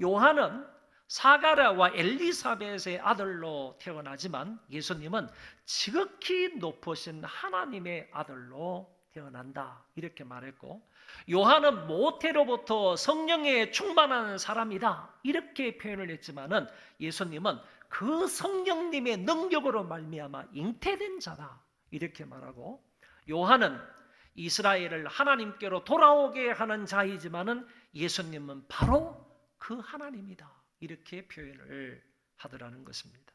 요한은 사가랴와 엘리사벳의 아들로 태어나지만 예수님은 지극히 높으신 하나님의 아들로 태어난다 이렇게 말했고, 요한은 모태로부터 성령에 충만한 사람이다 이렇게 표현을 했지만은 예수님은 그 성령님의 능력으로 말미암아 잉태된 자다 이렇게 말하고, 요한은 이스라엘을 하나님께로 돌아오게 하는 자이지만은 예수님은 바로 그 하나님이다 이렇게 표현을 하더라는 것입니다.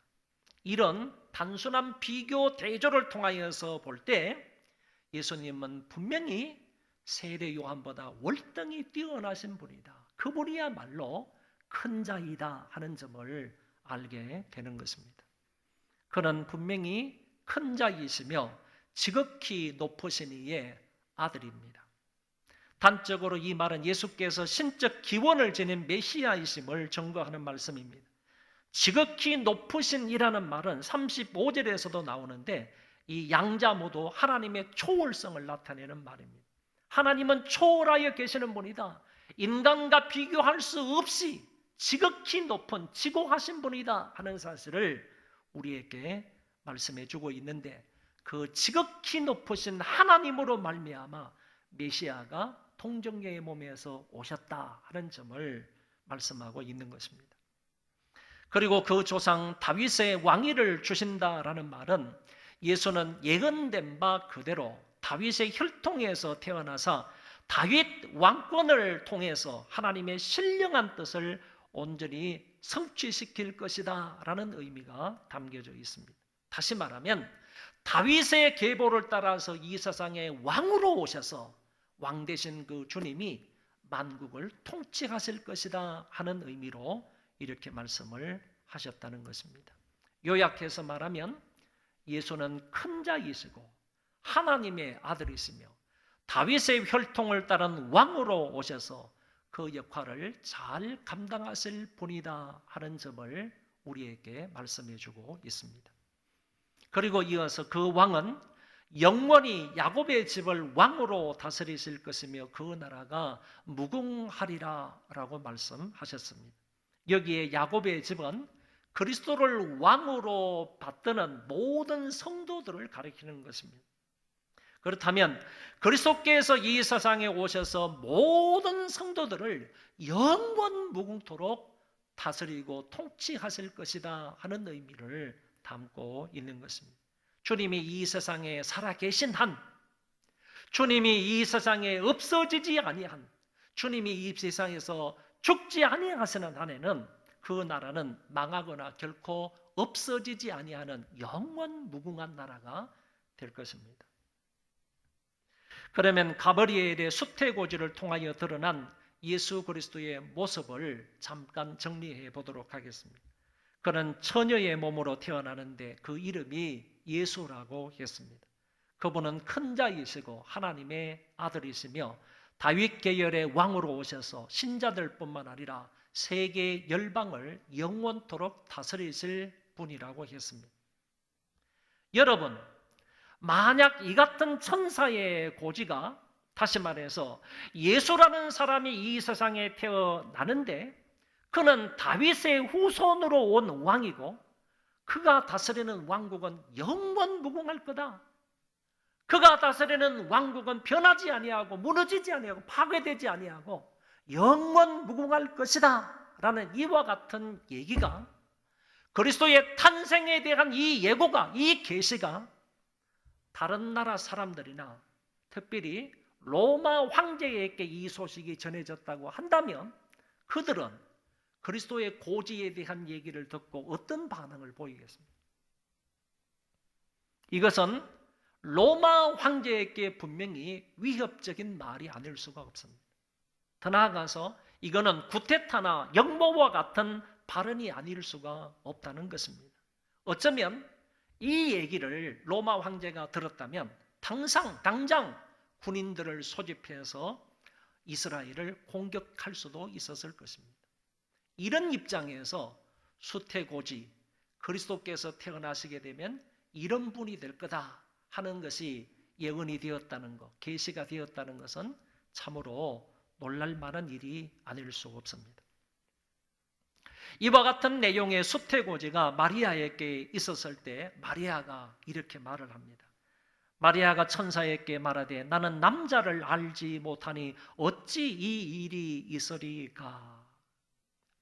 이런 단순한 비교 대조를 통하여서 볼 때 예수님은 분명히 세례 요한보다 월등히 뛰어나신 분이다, 그분이야말로 큰 자이다 하는 점을 알게 되는 것입니다. 그는 분명히 큰 자이시며 지극히 높으신 이의 아들입니다. 단적으로 이 말은 예수께서 신적 기원을 지닌 메시아이심을 증거하는 말씀입니다. 지극히 높으신 이라는 말은 35절에서도 나오는데 이 양자 모두 하나님의 초월성을 나타내는 말입니다. 하나님은 초월하여 계시는 분이다, 인간과 비교할 수 없이 지극히 높은 지고하신 분이다 하는 사실을 우리에게 말씀해 주고 있는데, 그 지극히 높으신 하나님으로 말미암아 메시아가 통정녀의 몸에서 오셨다 하는 점을 말씀하고 있는 것입니다. 그리고 그 조상 다윗의 왕위를 주신다라는 말은 예수는 예언된 바 그대로 다윗의 혈통에서 태어나서 다윗 왕권을 통해서 하나님의 신령한 뜻을 온전히 성취시킬 것이다 라는 의미가 담겨져 있습니다. 다시 말하면 다윗의 계보를 따라서 이 세상에 왕으로 오셔서 왕 되신 그 주님이 만국을 통치하실 것이다 하는 의미로 이렇게 말씀을 하셨다는 것입니다. 요약해서 말하면 예수는 큰 자이시고 하나님의 아들이시며 다윗의 혈통을 따른 왕으로 오셔서 그 역할을 잘 감당하실 분이다 하는 점을 우리에게 말씀해 주고 있습니다. 그리고 이어서 그 왕은 영원히 야곱의 집을 왕으로 다스리실 것이며 그 나라가 무궁하리라 라고 말씀하셨습니다. 여기에 야곱의 집은 그리스도를 왕으로 받드는 모든 성도들을 가리키는 것입니다. 그렇다면 그리스도께서 이 세상에 오셔서 모든 성도들을 영원 무궁토록 다스리고 통치하실 것이다 하는 의미를 담고 있는 것입니다. 주님이 이 세상에 살아계신 한, 주님이 이 세상에 없어지지 아니한, 주님이 이 세상에서 죽지 아니하시는 한에는 그 나라는 망하거나 결코 없어지지 아니하는 영원 무궁한 나라가 될 것입니다. 그러면 가브리엘의 수태고지를 통하여 드러난 예수 그리스도의 모습을 잠깐 정리해 보도록 하겠습니다. 그는 처녀의 몸으로 태어나는데 그 이름이 예수라고 했습니다. 그분은 큰 자이시고 하나님의 아들이시며 다윗 계열의 왕으로 오셔서 신자들뿐만 아니라 세계 열방을 영원토록 다스리실 분이라고 했습니다. 여러분, 만약 이 같은 천사의 고지가, 다시 말해서 예수라는 사람이 이 세상에 태어나는데 그는 다윗의 후손으로 온 왕이고 그가 다스리는 왕국은 영원 무궁할 거다. 그가 다스리는 왕국은 변하지 아니하고 무너지지 아니하고 파괴되지 아니하고 영원 무궁할 것이다 라는 이와 같은 얘기가, 그리스도의 탄생에 대한 이 예고가, 이 계시가 다른 나라 사람들이나 특별히 로마 황제에게 이 소식이 전해졌다고 한다면 그들은 그리스도의 고지에 대한 얘기를 듣고 어떤 반응을 보이겠습니까? 이것은 로마 황제에게 분명히 위협적인 말이 아닐 수가 없습니다. 더 나아가서 이거는 구테타나 역모와 같은 발언이 아닐 수가 없다는 것입니다. 어쩌면 이 얘기를 로마 황제가 들었다면 당장 군인들을 소집해서 이스라엘을 공격할 수도 있었을 것입니다. 이런 입장에서 수태고지, 그리스도께서 태어나시게 되면 이런 분이 될 거다 하는 것이 예언이 되었다는 것, 계시가 되었다는 것은 참으로 놀랄 만한 일이 아닐 수 없습니다. 이와 같은 내용의 수태고지가 마리아에게 있었을 때 마리아가 이렇게 말을 합니다. 마리아가 천사에게 말하되 나는 남자를 알지 못하니 어찌 이 일이 있으리까.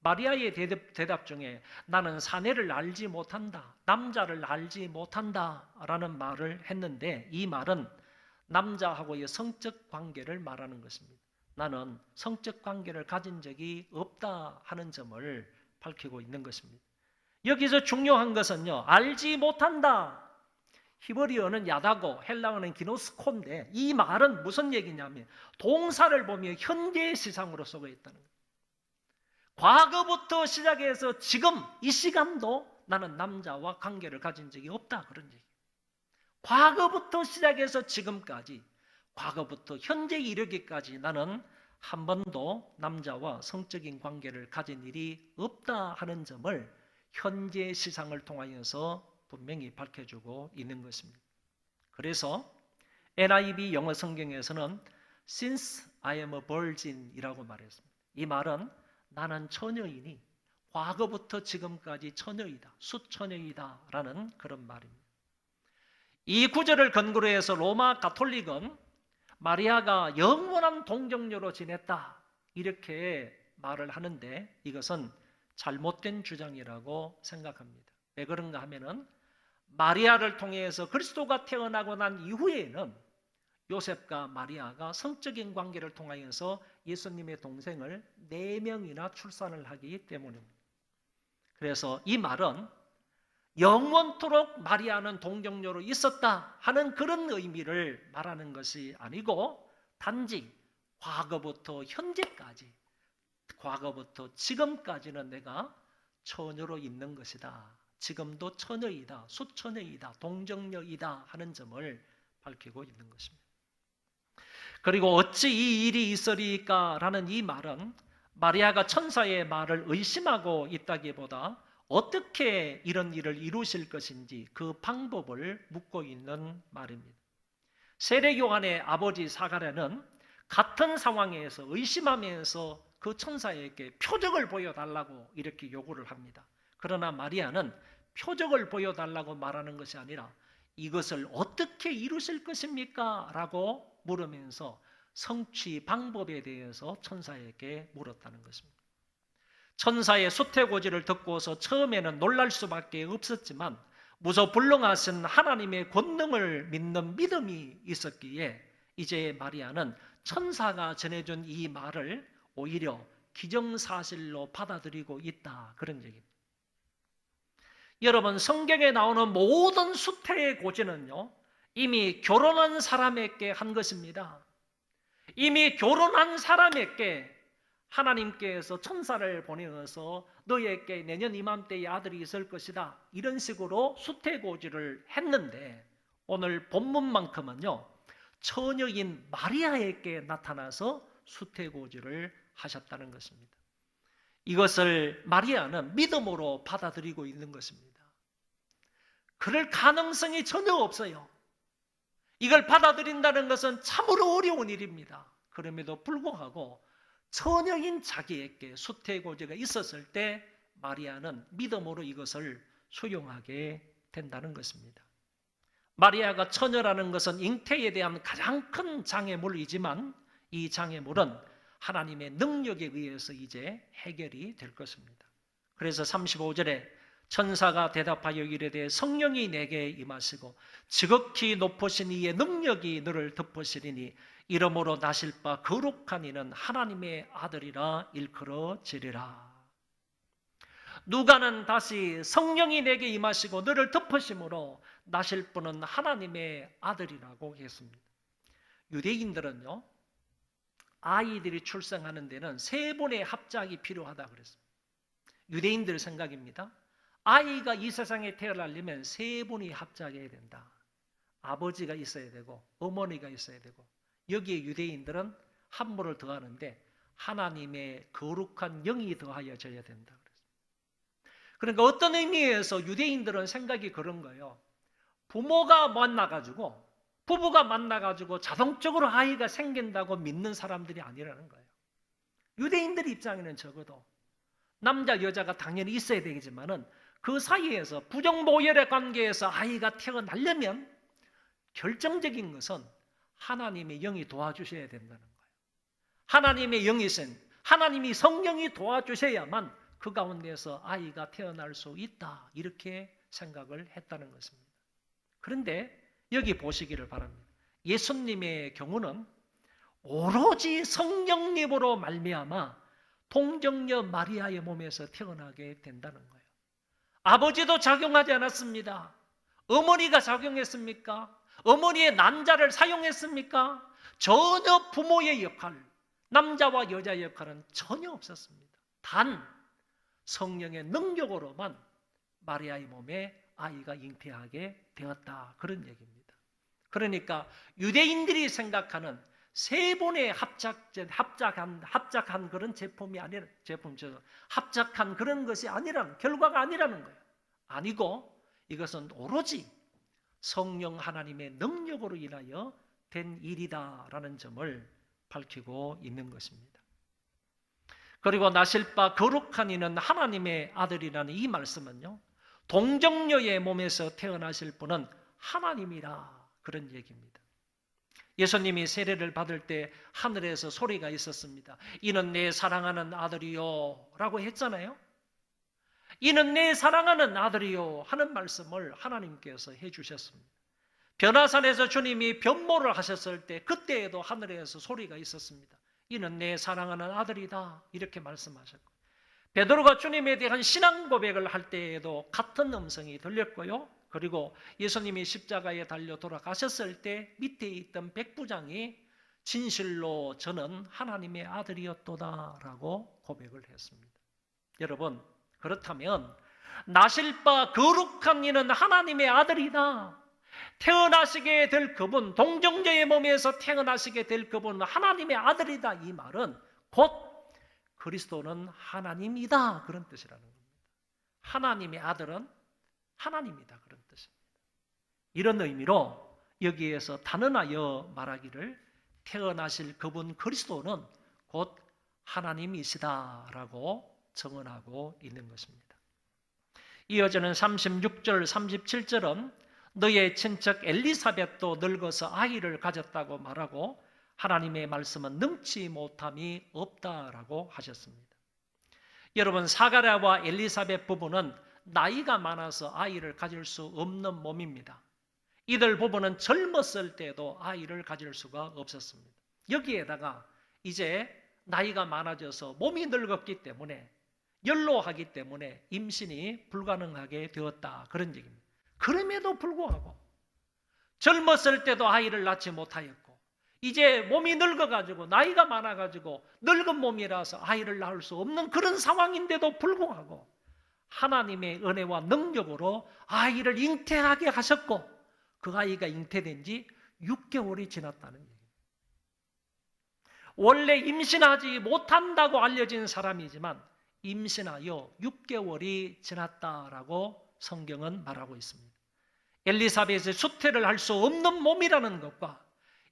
마리아의 대답 중에 나는 사내를 알지 못한다, 남자를 알지 못한다 라는 말을 했는데, 이 말은 남자하고의 성적 관계를 말하는 것입니다. 나는 성적 관계를 가진 적이 없다 하는 점을 밝히고 있는 것입니다. 여기서 중요한 것은요, 알지 못한다. 히브리어는 야다고, 헬라어는 기노스코인데 이 말은 무슨 얘기냐면 동사를 보면 현재 시상으로 쓰고 있다는 거예요. 과거부터 시작해서 지금 이 시간도 나는 남자와 관계를 가진 적이 없다, 그런 얘기예요. 과거부터 시작해서 지금까지, 과거부터 현재 이르기까지 나는 한 번도 남자와 성적인 관계를 가진 일이 없다 하는 점을 현재 시상을 통하여서 분명히 밝혀주고 있는 것입니다. 그래서 NIV 영어 성경에서는 Since I am a virgin 이라고 말했습니다. 이 말은 나는 처녀이니 과거부터 지금까지 처녀이다, 수처녀이다 라는 그런 말입니다. 이 구절을 근거로 해서 로마 가톨릭은 마리아가 영원한 동정녀로 지냈다 이렇게 말을 하는데 이것은 잘못된 주장이라고 생각합니다. 왜 그런가 하면은 마리아를 통해서 그리스도가 태어나고 난 이후에는 요셉과 마리아가 성적인 관계를 통하여서 예수님의 동생을 4명이나 출산을 하기 때문입니다. 그래서 이 말은 영원토록 마리아는 동정녀로 있었다 하는 그런 의미를 말하는 것이 아니고 단지 과거부터 현재까지, 과거부터 지금까지는 내가 처녀로 있는 것이다, 지금도 처녀이다, 수처녀이다, 동정녀이다 하는 점을 밝히고 있는 것입니다. 그리고 어찌 이 일이 있으리까 라는 이 말은 마리아가 천사의 말을 의심하고 있다기보다 어떻게 이런 일을 이루실 것인지 그 방법을 묻고 있는 말입니다. 세례요한의 아버지 사가랴는 같은 상황에서 의심하면서 그 천사에게 표적을 보여달라고 이렇게 요구를 합니다. 그러나 마리아는 표적을 보여달라고 말하는 것이 아니라 이것을 어떻게 이루실 것입니까? 라고 물으면서 성취 방법에 대해서 천사에게 물었다는 것입니다. 천사의 수태고지를 듣고서 처음에는 놀랄 수밖에 없었지만 무소불능하신 하나님의 권능을 믿는 믿음이 있었기에 이제 마리아는 천사가 전해준 이 말을 오히려 기정사실로 받아들이고 있다, 그런 얘기입니다. 여러분, 성경에 나오는 모든 수태의 고지는요 이미 결혼한 사람에게 한 것입니다. 이미 결혼한 사람에게 하나님께서 천사를 보내어서 너에게 내년 이맘때에 아들이 있을 것이다 이런 식으로 수태고지를 했는데 오늘 본문만큼은요 처녀인 마리아에게 나타나서 수태고지를 하셨다는 것입니다. 이것을 마리아는 믿음으로 받아들이고 있는 것입니다. 그럴 가능성이 전혀 없어요. 이걸 받아들인다는 것은 참으로 어려운 일입니다. 그럼에도 불구하고 처녀인 자기에게 수태고지가 있었을 때 마리아는 믿음으로 이것을 수용하게 된다는 것입니다. 마리아가 처녀라는 것은 잉태에 대한 가장 큰 장애물이지만 이 장애물은 하나님의 능력에 의해서 이제 해결이 될 것입니다. 그래서 35절에 천사가 대답하여 이르되 성령이 내게 임하시고 지극히 높으신 이의 능력이 너를 덮으시리니 이러므로 나실 바 거룩한 이는 하나님의 아들이라 일컬어지리라. 누가는 다시 성령이 내게 임하시고 너를 덮으심으로 나실 분은 하나님의 아들이라고 했습니다. 유대인들은요, 아이들이 출생하는 데는 3번의 합작이 필요하다 그랬습니다. 유대인들 생각입니다. 아이가 이 세상에 태어나려면 3분이 합작해야 된다. 아버지가 있어야 되고 어머니가 있어야 되고, 여기에 유대인들은 한 분을 더하는데 하나님의 거룩한 영이 더하여져야 된다. 그러니까 어떤 의미에서 유대인들은 생각이 그런 거예요. 부부가 만나가지고 자동적으로 아이가 생긴다고 믿는 사람들이 아니라는 거예요. 유대인들 입장에는 적어도 남자 여자가 당연히 있어야 되겠지만은 그 사이에서 부정모혈의 관계에서 아이가 태어나려면 결정적인 것은 하나님의 영이 도와주셔야 된다는 거예요. 하나님의 영이신 하나님이 성령이 도와주셔야만 그 가운데서 아이가 태어날 수 있다, 이렇게 생각을 했다는 것입니다. 그런데 여기 보시기를 바랍니다. 예수님의 경우는 오로지 성령님으로 말미암아 동정녀 마리아의 몸에서 태어나게 된다는 거예요. 아버지도 작용하지 않았습니다. 어머니가 작용했습니까? 어머니의 난자를 사용했습니까? 전혀 부모의 역할, 남자와 여자의 역할은 전혀 없었습니다. 단 성령의 능력으로만 마리아의 몸에 아이가 잉태하게 되었다, 그런 얘기입니다. 그러니까 유대인들이 생각하는 3번의 합작한 그런 제품이 아니라, 합작한 그런 것이 아니라는, 결과가 아니라는 거예요. 아니고 이것은 오로지 성령 하나님의 능력으로 인하여 된 일이다라는 점을 밝히고 있는 것입니다. 그리고 나실 바 거룩한 이는 하나님의 아들이라는 이 말씀은요, 동정녀의 몸에서 태어나실 분은 하나님이라, 그런 얘기입니다. 예수님이 세례를 받을 때 하늘에서 소리가 있었습니다. 이는 내 사랑하는 아들이요 라고 했잖아요. 이는 내 사랑하는 아들이요 하는 말씀을 하나님께서 해주셨습니다. 변화산에서 주님이 변모를 하셨을 때 그때에도 하늘에서 소리가 있었습니다. 이는 내 사랑하는 아들이다, 이렇게 말씀하셨고, 베드로가 주님에 대한 신앙 고백을 할 때에도 같은 음성이 들렸고요. 그리고 예수님이 십자가에 달려 돌아가셨을 때 밑에 있던 백부장이 진실로 저는 하나님의 아들이었도다라고 고백을 했습니다. 여러분, 그렇다면 나실 바 거룩한 이는 하나님의 아들이다, 태어나시게 될 그분, 동정녀의 몸에서 태어나시게 될 그분은 하나님의 아들이다, 이 말은 곧 그리스도는 하나님이다, 그런 뜻이라는 겁니다. 하나님의 아들은 하나님이다, 그런 뜻입니다. 이런 의미로 여기에서 단언하여 말하기를 태어나실 그분 그리스도는 곧 하나님이시다라고 증언하고 있는 것입니다. 이어지는 36절, 37절은 너의 친척 엘리사벳도 늙어서 아이를 가졌다고 말하고 하나님의 말씀은 능치 못함이 없다라고 하셨습니다. 여러분, 사가랴와 엘리사벳 부부는 나이가 많아서 아이를 가질 수 없는 몸입니다. 이들 부부는 젊었을 때도 아이를 가질 수가 없었습니다. 여기에다가 이제 나이가 많아져서 몸이 늙었기 때문에, 연로하기 때문에 임신이 불가능하게 되었다, 그런 얘기입니다. 그럼에도 불구하고 젊었을 때도 아이를 낳지 못하였고, 이제 몸이 늙어가지고 나이가 많아가지고 늙은 몸이라서 아이를 낳을 수 없는 그런 상황인데도 불구하고 하나님의 은혜와 능력으로 아이를 잉태하게 하셨고, 그 아이가 잉태된 지 6개월이 지났다는 얘기입니다. 원래 임신하지 못한다고 알려진 사람이지만 임신하여 6개월이 지났다라고 성경은 말하고 있습니다. 엘리사벳의 수태를 할 수 없는 몸이라는 것과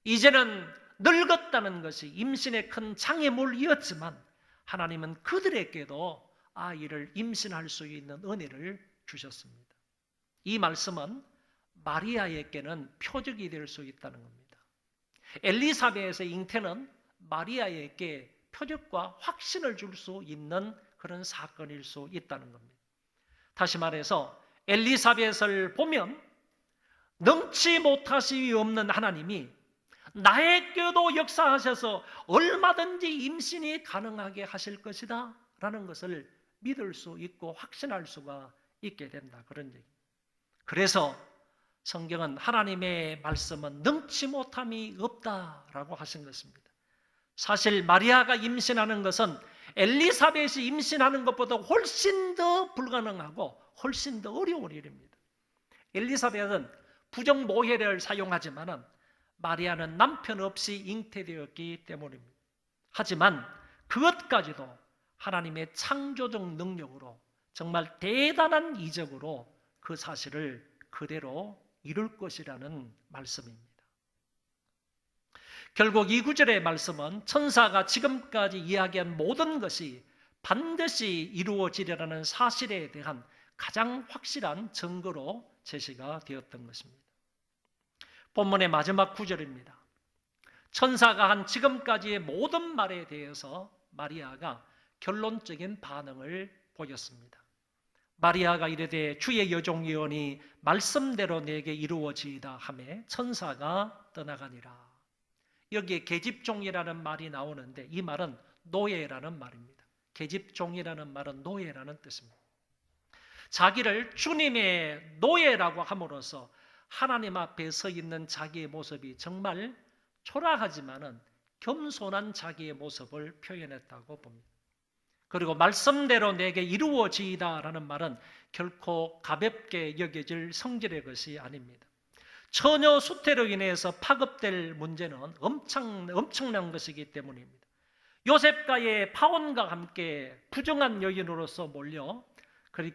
이제는 늙었다는 것이 임신의 큰 장애물이었지만 하나님은 그들에게도 아이를 임신할 수 있는 은혜를 주셨습니다. 이 말씀은 마리아에게는 표적이 될 수 있다는 겁니다. 엘리사벳의 잉태는 마리아에게 표적과 확신을 줄 수 있는 그런 사건일 수 있다는 겁니다. 다시 말해서 엘리사벳을 보면 능치 못하심이 없는 하나님이 나에게도 역사하셔서 얼마든지 임신이 가능하게 하실 것이다 라는 것을 믿을 수 있고 확신할 수가 있게 된다, 그런 얘기. 그래서 성경은 하나님의 말씀은 능치 못함이 없다라고 하신 것입니다. 사실 마리아가 임신하는 것은 엘리사벳이 임신하는 것보다 훨씬 더 불가능하고 훨씬 더 어려운 일입니다. 엘리사벳은 부정모혈을 사용하지만 마리아는 남편 없이 잉태되었기 때문입니다. 하지만 그것까지도 하나님의 창조적 능력으로 정말 대단한 이적으로 그 사실을 그대로 이룰 것이라는 말씀입니다. 결국 이 구절의 말씀은 천사가 지금까지 이야기한 모든 것이 반드시 이루어지리라는 사실에 대한 가장 확실한 증거로 제시가 되었던 것입니다. 본문의 마지막 구절입니다. 천사가 한 지금까지의 모든 말에 대해서 마리아가 결론적인 반응을 보였습니다. 마리아가 이르되 주의 여종 예언이 말씀대로 내게 이루어지이다 하매 천사가 떠나가니라. 여기에 계집종이라는 말이 나오는데 이 말은 노예라는 말입니다. 계집종이라는 말은 노예라는 뜻입니다. 자기를 주님의 노예라고 함으로써 하나님 앞에 서 있는 자기의 모습이 정말 초라하지만은 겸손한 자기의 모습을 표현했다고 봅니다. 그리고 말씀대로 내게 이루어지이다라는 말은 결코 가볍게 여겨질 성질의 것이 아닙니다. 처녀 수태로 인해서 파급될 문제는 엄청난 것이기 때문입니다. 요셉과의 파혼과 함께 부정한 여인으로서 몰려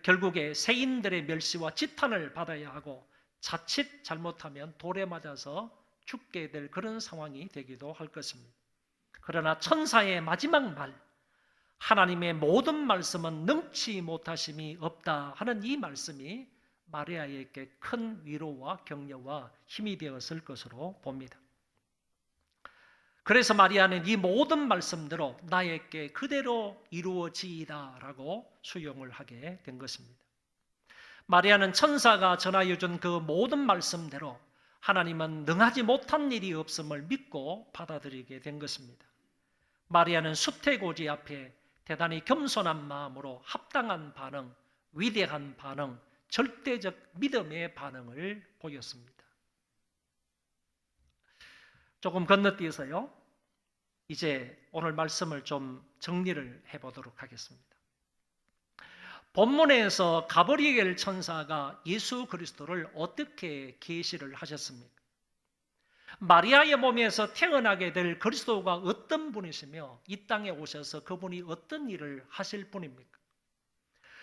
결국에 세인들의 멸시와 지탄을 받아야 하고 자칫 잘못하면 돌에 맞아서 죽게 될 그런 상황이 되기도 할 것입니다. 그러나 천사의 마지막 말, 하나님의 모든 말씀은 능치 못하심이 없다 하는 이 말씀이 마리아에게 큰 위로와 격려와 힘이 되었을 것으로 봅니다. 그래서 마리아는 이 모든 말씀대로 나에게 그대로 이루어지이다 라고 수용을 하게 된 것입니다. 마리아는 천사가 전하여 준 그 모든 말씀대로 하나님은 능하지 못한 일이 없음을 믿고 받아들이게 된 것입니다. 마리아는 수태고지 앞에 대단히 겸손한 마음으로 합당한 반응, 위대한 반응, 절대적 믿음의 반응을 보였습니다. 조금 건너뛰어서요. 이제 오늘 말씀을 좀 정리를 해보도록 하겠습니다. 본문에서 가브리엘 천사가 예수 그리스도를 어떻게 계시를 하셨습니까? 마리아의 몸에서 태어나게 될 그리스도가 어떤 분이시며 이 땅에 오셔서 그분이 어떤 일을 하실 분입니까?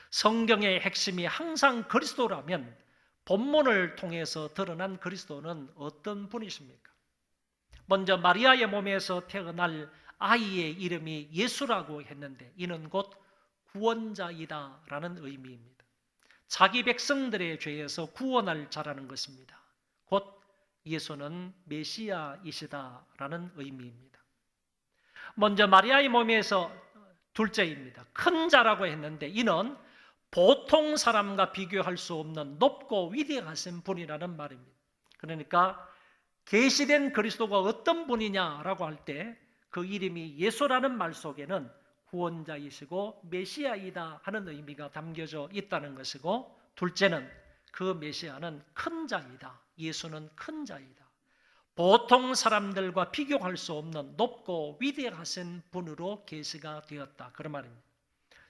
성경의 핵심이 항상 그리스도라면 본문을 통해서 드러난 그리스도는 어떤 분이십니까? 먼저 마리아의 몸에서 태어날 아이의 이름이 예수라고 했는데 이는 곧 구원자이다라는 의미입니다. 자기 백성들의 죄에서 구원할 자라는 것입니다. 곧 예수는 메시아이시다라는 의미입니다. 먼저 마리아의 몸에서 둘째입니다. 큰 자라고 했는데 이는 보통 사람과 비교할 수 없는 높고 위대하신 분이라는 말입니다. 그러니까 계시된 그리스도가 어떤 분이냐라고 할 때 그 이름이 예수라는 말 속에는 구원자이시고 메시아이다 하는 의미가 담겨져 있다는 것이고, 둘째는 그 메시아는 큰 자이다. 예수는 큰 자이다. 보통 사람들과 비교할 수 없는 높고 위대하신 분으로 계시가 되었다. 그런 말입니다.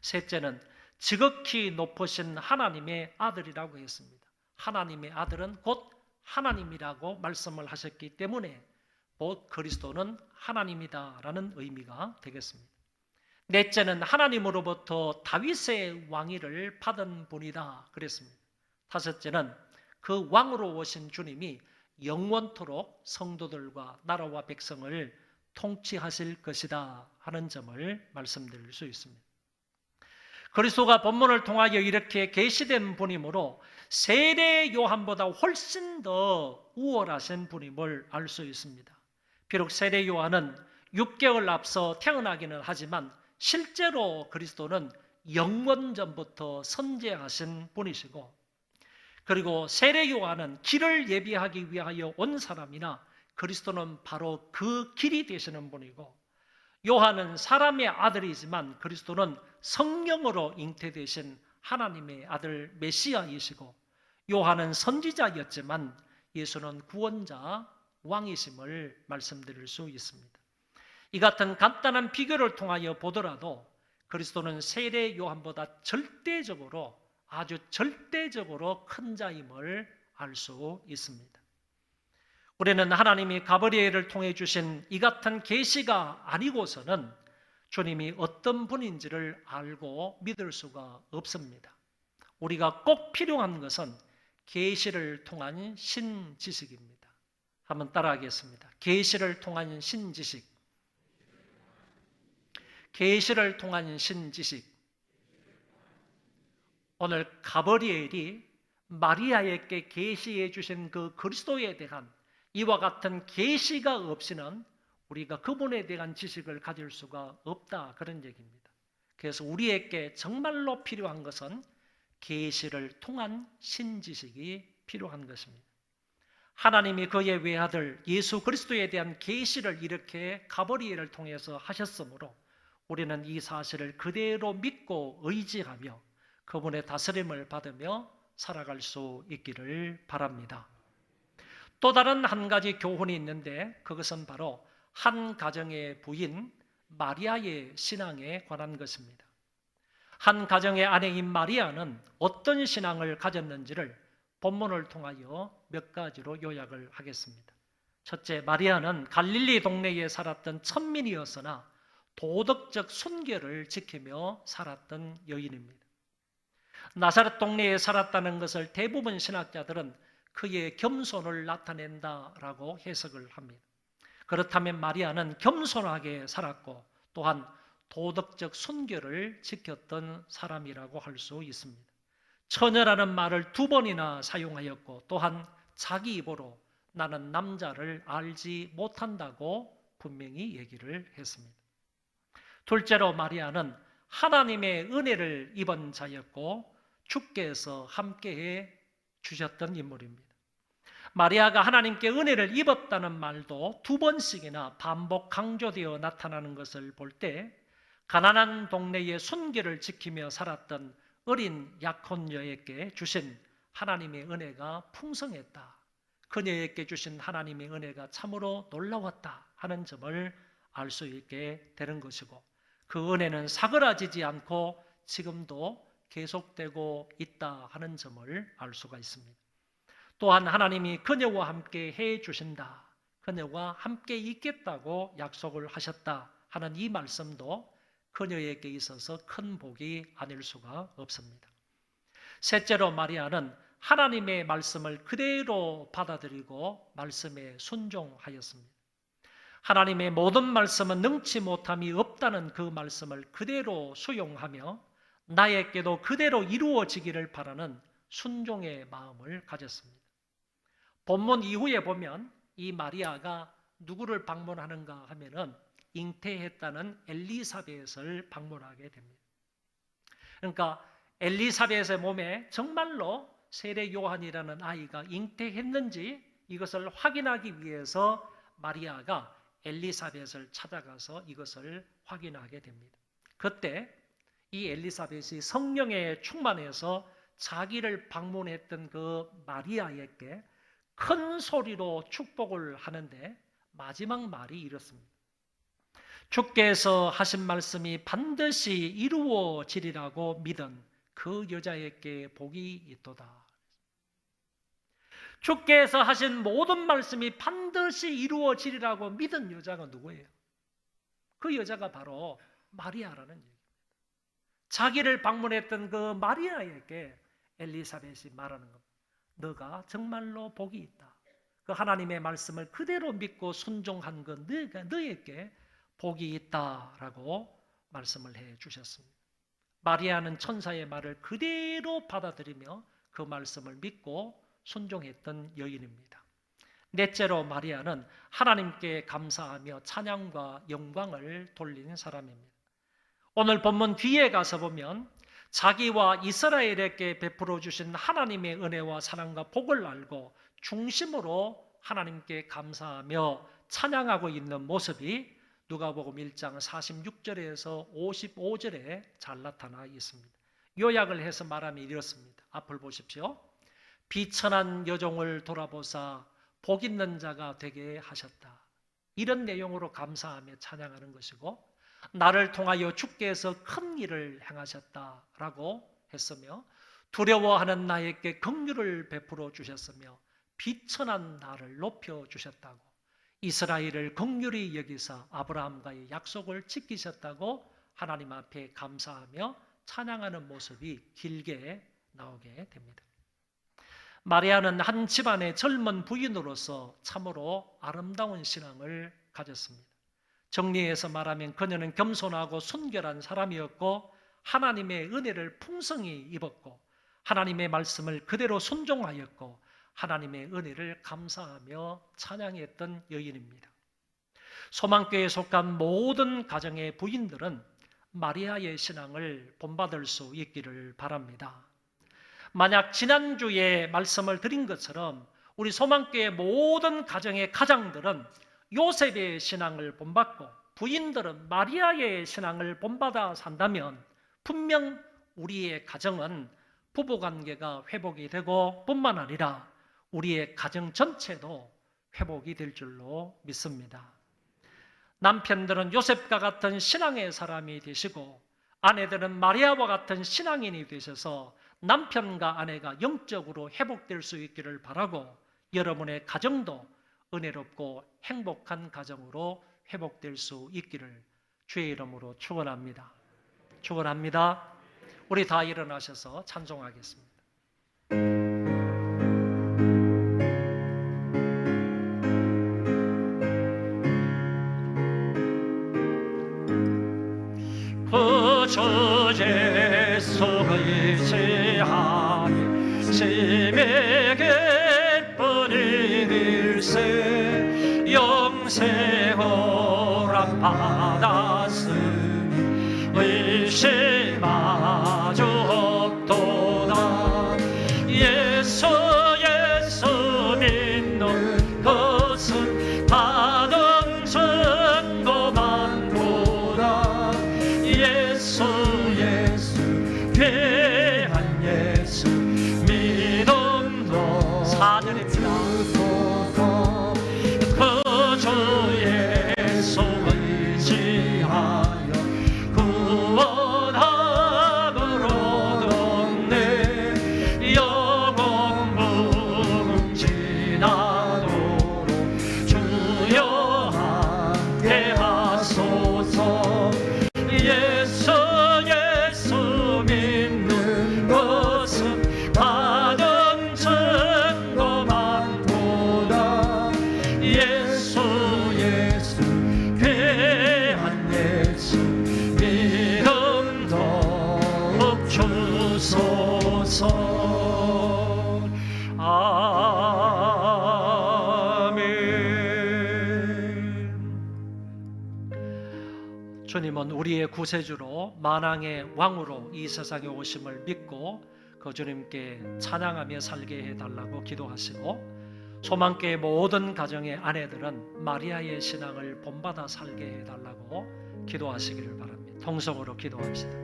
셋째는 지극히 높으신 하나님의 아들이라고 했습니다. 하나님의 아들은 곧 하나님이라고 말씀을 하셨기 때문에 곧 그리스도는 하나님이다라는 의미가 되겠습니다. 넷째는 하나님으로부터 다윗의 왕위를 받은 분이다 그랬습니다. 다섯째는 그 왕으로 오신 주님이 영원토록 성도들과 나라와 백성을 통치하실 것이다 하는 점을 말씀드릴 수 있습니다. 그리스도가 본문을 통하여 이렇게 계시된 분이므로 세례 요한보다 훨씬 더 우월하신 분임을 알 수 있습니다. 비록 세례 요한은 6개월 앞서 태어나기는 하지만 실제로 그리스도는 영원 전부터 선재하신 분이시고, 그리고 세례 요한은 길을 예비하기 위하여 온 사람이나 그리스도는 바로 그 길이 되시는 분이고, 요한은 사람의 아들이지만 그리스도는 성령으로 잉태되신 하나님의 아들 메시아이시고, 요한은 선지자였지만 예수는 구원자 왕이심을 말씀드릴 수 있습니다. 이 같은 간단한 비교를 통하여 보더라도 그리스도는 세례 요한보다 절대적으로, 아주 절대적으로 큰 자임을 알 수 있습니다. 우리는 하나님이 가브리엘을 통해 주신 이 같은 계시가 아니고서는 주님이 어떤 분인지를 알고 믿을 수가 없습니다. 우리가 꼭 필요한 것은 계시를 통한 신지식입니다. 한번 따라하겠습니다. 계시를 통한 신지식. 계시를 통한 신지식. 오늘 가브리엘이 마리아에게 계시해 주신 그 그리스도에 대한 이와 같은 계시가 없이는 우리가 그분에 대한 지식을 가질 수가 없다, 그런 얘기입니다. 그래서 우리에게 정말로 필요한 것은 계시를 통한 신지식이 필요한 것입니다. 하나님이 그의 외아들 예수 그리스도에 대한 계시를 이렇게 가브리엘을 통해서 하셨으므로 우리는 이 사실을 그대로 믿고 의지하며 그분의 다스림을 받으며 살아갈 수 있기를 바랍니다. 또 다른 한 가지 교훈이 있는데 그것은 바로 한 가정의 부인 마리아의 신앙에 관한 것입니다. 한 가정의 아내인 마리아는 어떤 신앙을 가졌는지를 본문을 통하여 몇 가지로 요약을 하겠습니다. 첫째, 마리아는 갈릴리 동네에 살았던 천민이었으나 도덕적 순결을 지키며 살았던 여인입니다. 나사렛 동네에 살았다는 것을 대부분 신학자들은 그의 겸손을 나타낸다라고 해석을 합니다. 그렇다면 마리아는 겸손하게 살았고 또한 도덕적 순결을 지켰던 사람이라고 할 수 있습니다. 처녀라는 말을 2번이나 사용하였고 또한 자기 입으로 나는 남자를 알지 못한다고 분명히 얘기를 했습니다. 둘째로 마리아는 하나님의 은혜를 입은 자였고 주께서 함께해 주셨던 인물입니다. 마리아가 하나님께 은혜를 입었다는 말도 2번씩이나 반복 강조되어 나타나는 것을 볼 때 가난한 동네의 순결을 지키며 살았던 어린 약혼녀에게 주신 하나님의 은혜가 풍성했다. 그녀에게 주신 하나님의 은혜가 참으로 놀라웠다 하는 점을 알 수 있게 되는 것이고, 그 은혜는 사그라지지 않고 지금도 계속되고 있다 하는 점을 알 수가 있습니다. 또한 하나님이 그녀와 함께 해 주신다, 그녀와 함께 있겠다고 약속을 하셨다 하는 이 말씀도 그녀에게 있어서 큰 복이 아닐 수가 없습니다. 셋째로 마리아는 하나님의 말씀을 그대로 받아들이고 말씀에 순종하였습니다. 하나님의 모든 말씀은 능치 못함이 없다는 그 말씀을 그대로 수용하며 나에게도 그대로 이루어지기를 바라는 순종의 마음을 가졌습니다. 본문 이후에 보면 이 마리아가 누구를 방문하는가 하면은 잉태했다는 엘리사벳을 방문하게 됩니다. 그러니까 엘리사벳의 몸에 정말로 세례 요한이라는 아이가 잉태했는지 이것을 확인하기 위해서 마리아가 엘리사벳을 찾아가서 이것을 확인하게 됩니다. 그때 이 엘리사벳이 성령에 충만해서 자기를 방문했던 그 마리아에게 큰 소리로 축복을 하는데 마지막 말이 이렇습니다. 주께서 하신 말씀이 반드시 이루어지리라고 믿은 그 여자에게 복이 있도다. 주께서 하신 모든 말씀이 반드시 이루어지리라고 믿은 여자가 누구예요? 그 여자가 바로 마리아라는 얘기입니다. 자기를 방문했던 그 마리아에게 엘리사벳이 말하는 겁니다. 너가 정말로 복이 있다. 그 하나님의 말씀을 그대로 믿고 순종한 그 너에게 복이 있다라고 말씀을 해 주셨습니다. 마리아는 천사의 말을 그대로 받아들이며 그 말씀을 믿고 순종했던 여인입니다. 넷째로 마리아는 하나님께 감사하며 찬양과 영광을 돌리는 사람입니다. 오늘 본문 뒤에 가서 보면 자기와 이스라엘에게 베풀어 주신 하나님의 은혜와 사랑과 복을 알고 중심으로 하나님께 감사하며 찬양하고 있는 모습이 누가복음 1장 46절에서 55절에 잘 나타나 있습니다. 요약을 해서 말하면 이렇습니다. 앞을 보십시오. 비천한 여종을 돌아보사 복 있는 자가 되게 하셨다. 이런 내용으로 감사하며 찬양하는 것이고, 나를 통하여 주께서 큰 일을 행하셨다라고 했으며, 두려워하는 나에게 긍휼을 베풀어 주셨으며 비천한 나를 높여 주셨다고, 이스라엘을 긍휼히 여기사 아브라함과의 약속을 지키셨다고 하나님 앞에 감사하며 찬양하는 모습이 길게 나오게 됩니다. 마리아는 한 집안의 젊은 부인으로서 참으로 아름다운 신앙을 가졌습니다. 정리해서 말하면 그녀는 겸손하고 순결한 사람이었고, 하나님의 은혜를 풍성히 입었고, 하나님의 말씀을 그대로 순종하였고, 하나님의 은혜를 감사하며 찬양했던 여인입니다. 소망교회에 속한 모든 가정의 부인들은 마리아의 신앙을 본받을 수 있기를 바랍니다. 만약 지난주에 말씀을 드린 것처럼 우리 소망교회 모든 가정의 가장들은 요셉의 신앙을 본받고 부인들은 마리아의 신앙을 본받아 산다면 분명 우리의 가정은 부부관계가 회복이 되고 뿐만 아니라 우리의 가정 전체도 회복이 될 줄로 믿습니다. 남편들은 요셉과 같은 신앙의 사람이 되시고 아내들은 마리아와 같은 신앙인이 되셔서 남편과 아내가 영적으로 회복될 수 있기를 바라고, 여러분의 가정도 은혜롭고 행복한 가정으로 회복될 수 있기를 주의 이름으로 축원합니다. 축원합니다. 우리 다 일어나셔서 찬송하겠습니다. 구주 예수 의지하니 심히 기쁘니 일세 영세 허락 받았으니 의심하주 없도다. 예수 믿는 것은 받은 증거만 보다. 예수 귀한 예수 믿음도 사절입니다. 그주 예수 의지하여 구원함을 얻었네. 영원 무궁지나도록 주여 함께 하소서. 예수 믿는 것은 받은 증거만 보다. 예수 귀한 예수 믿음도 주소서. 아멘. 주님은 우리의 구세주로 만왕의 왕으로 이 세상에 오심을 믿고 그 주님께 찬양하며 살게 해달라고 기도하시고, 소망교회 모든 가정의 아내들은 마리아의 신앙을 본받아 살게 해달라고 기도하시기를 바랍니다. 통성으로 기도합시다.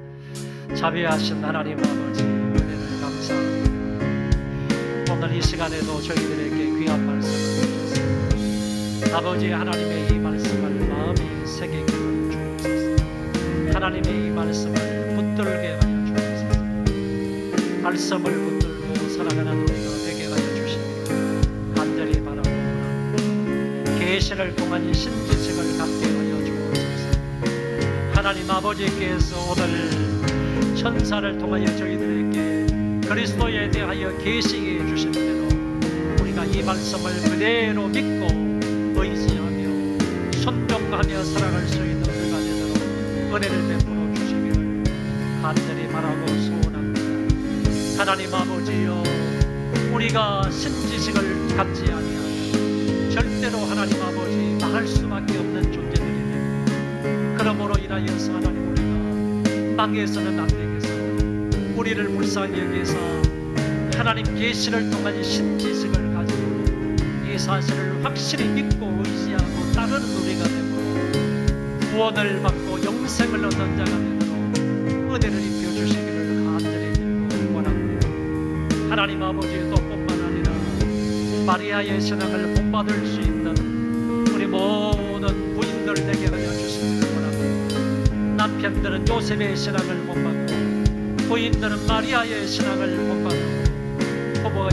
자비하신 하나님 아버지, 은혜를 감사합니다. 오늘 이 시간에도 저희들에게 귀한 말씀을 주셨습니다. 아버지 하나님의 이 말씀을 마음이 새기게 하여 주옵소서. 하나님의 이 말씀을 붙들게 하여 주옵소서. 말씀을 붙들고 살아가는 우리가 되게 하여 주시기를 간절히 바라옵나이다. 계시를 통한 이 신지식을 갖게 하여 주옵소서. 하나님 아버지께서 오늘 천사를 통하여 저희들에게 그리스도에 대하여 계시게 주신 대로 우리가 이 말씀을 그대로 믿고 의지하며 순종하며 살아갈 수 있는 우리가 되도록 은혜를 베풀어 주시기를 간절히 바라고 소원합니다. 하나님 아버지여, 우리가 신지식을 갖지 아니하면 절대로 하나님 아버지 망할 수밖에 없는 존재들이니, 그러므로 인하여서 하나님 우리가 망해서는 안 되겠사. 우리를 불쌍히 여기서 하나님 계시를 통한 신지식을 가지고 이 사실을 확실히 믿고 의지하고 따르는 우리가 되고 구원을 받고 영생을 얻는 자가 되도록 은혜를 입혀 주시기를 간절히 빌고 원합니다. 하나님 아버지, 또 뿐만 아니라 마리아의 신앙을 본받을 수 있는 우리 모든 부인들 되게 하여 주시기를 원합니다. 남편들은 요셉의 신앙을 본받고 부인들은 마리아의 신앙을 본받고 부부의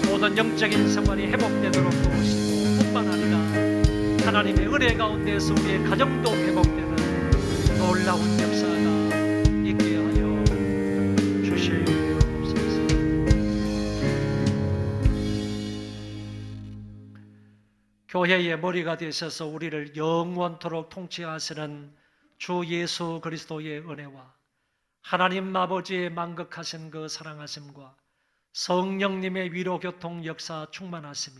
모든 영적인 생활이 회복되도록 도우시고, 뿐만 아니라 하나님의 은혜 가운데서 우리의 가정도 회복되는 놀라운 역사가 있게 하여 주시옵소서. 교회의 머리가 되셔서 우리를 영원토록 통치하시는 주 예수 그리스도의 은혜와 하나님 아버지의 만극하신 그 사랑하심과 성령님의 위로 교통 역사 충만하심이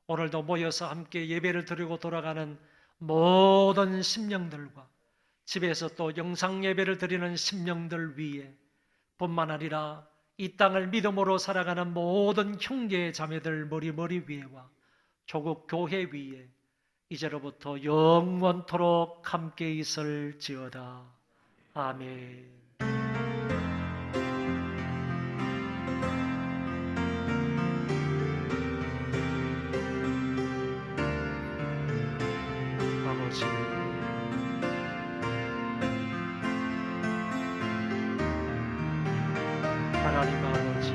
오늘도 모여서 함께 예배를 드리고 돌아가는 모든 심령들과 집에서 또 영상 예배를 드리는 심령들 위에, 뿐만 아니라 이 땅을 믿음으로 살아가는 모든 형제 자매들 머리 위에와 조국 교회 위에 이제로부터 영원토록 함께 있을지어다. 아멘. 아버지, 하나님 아버지,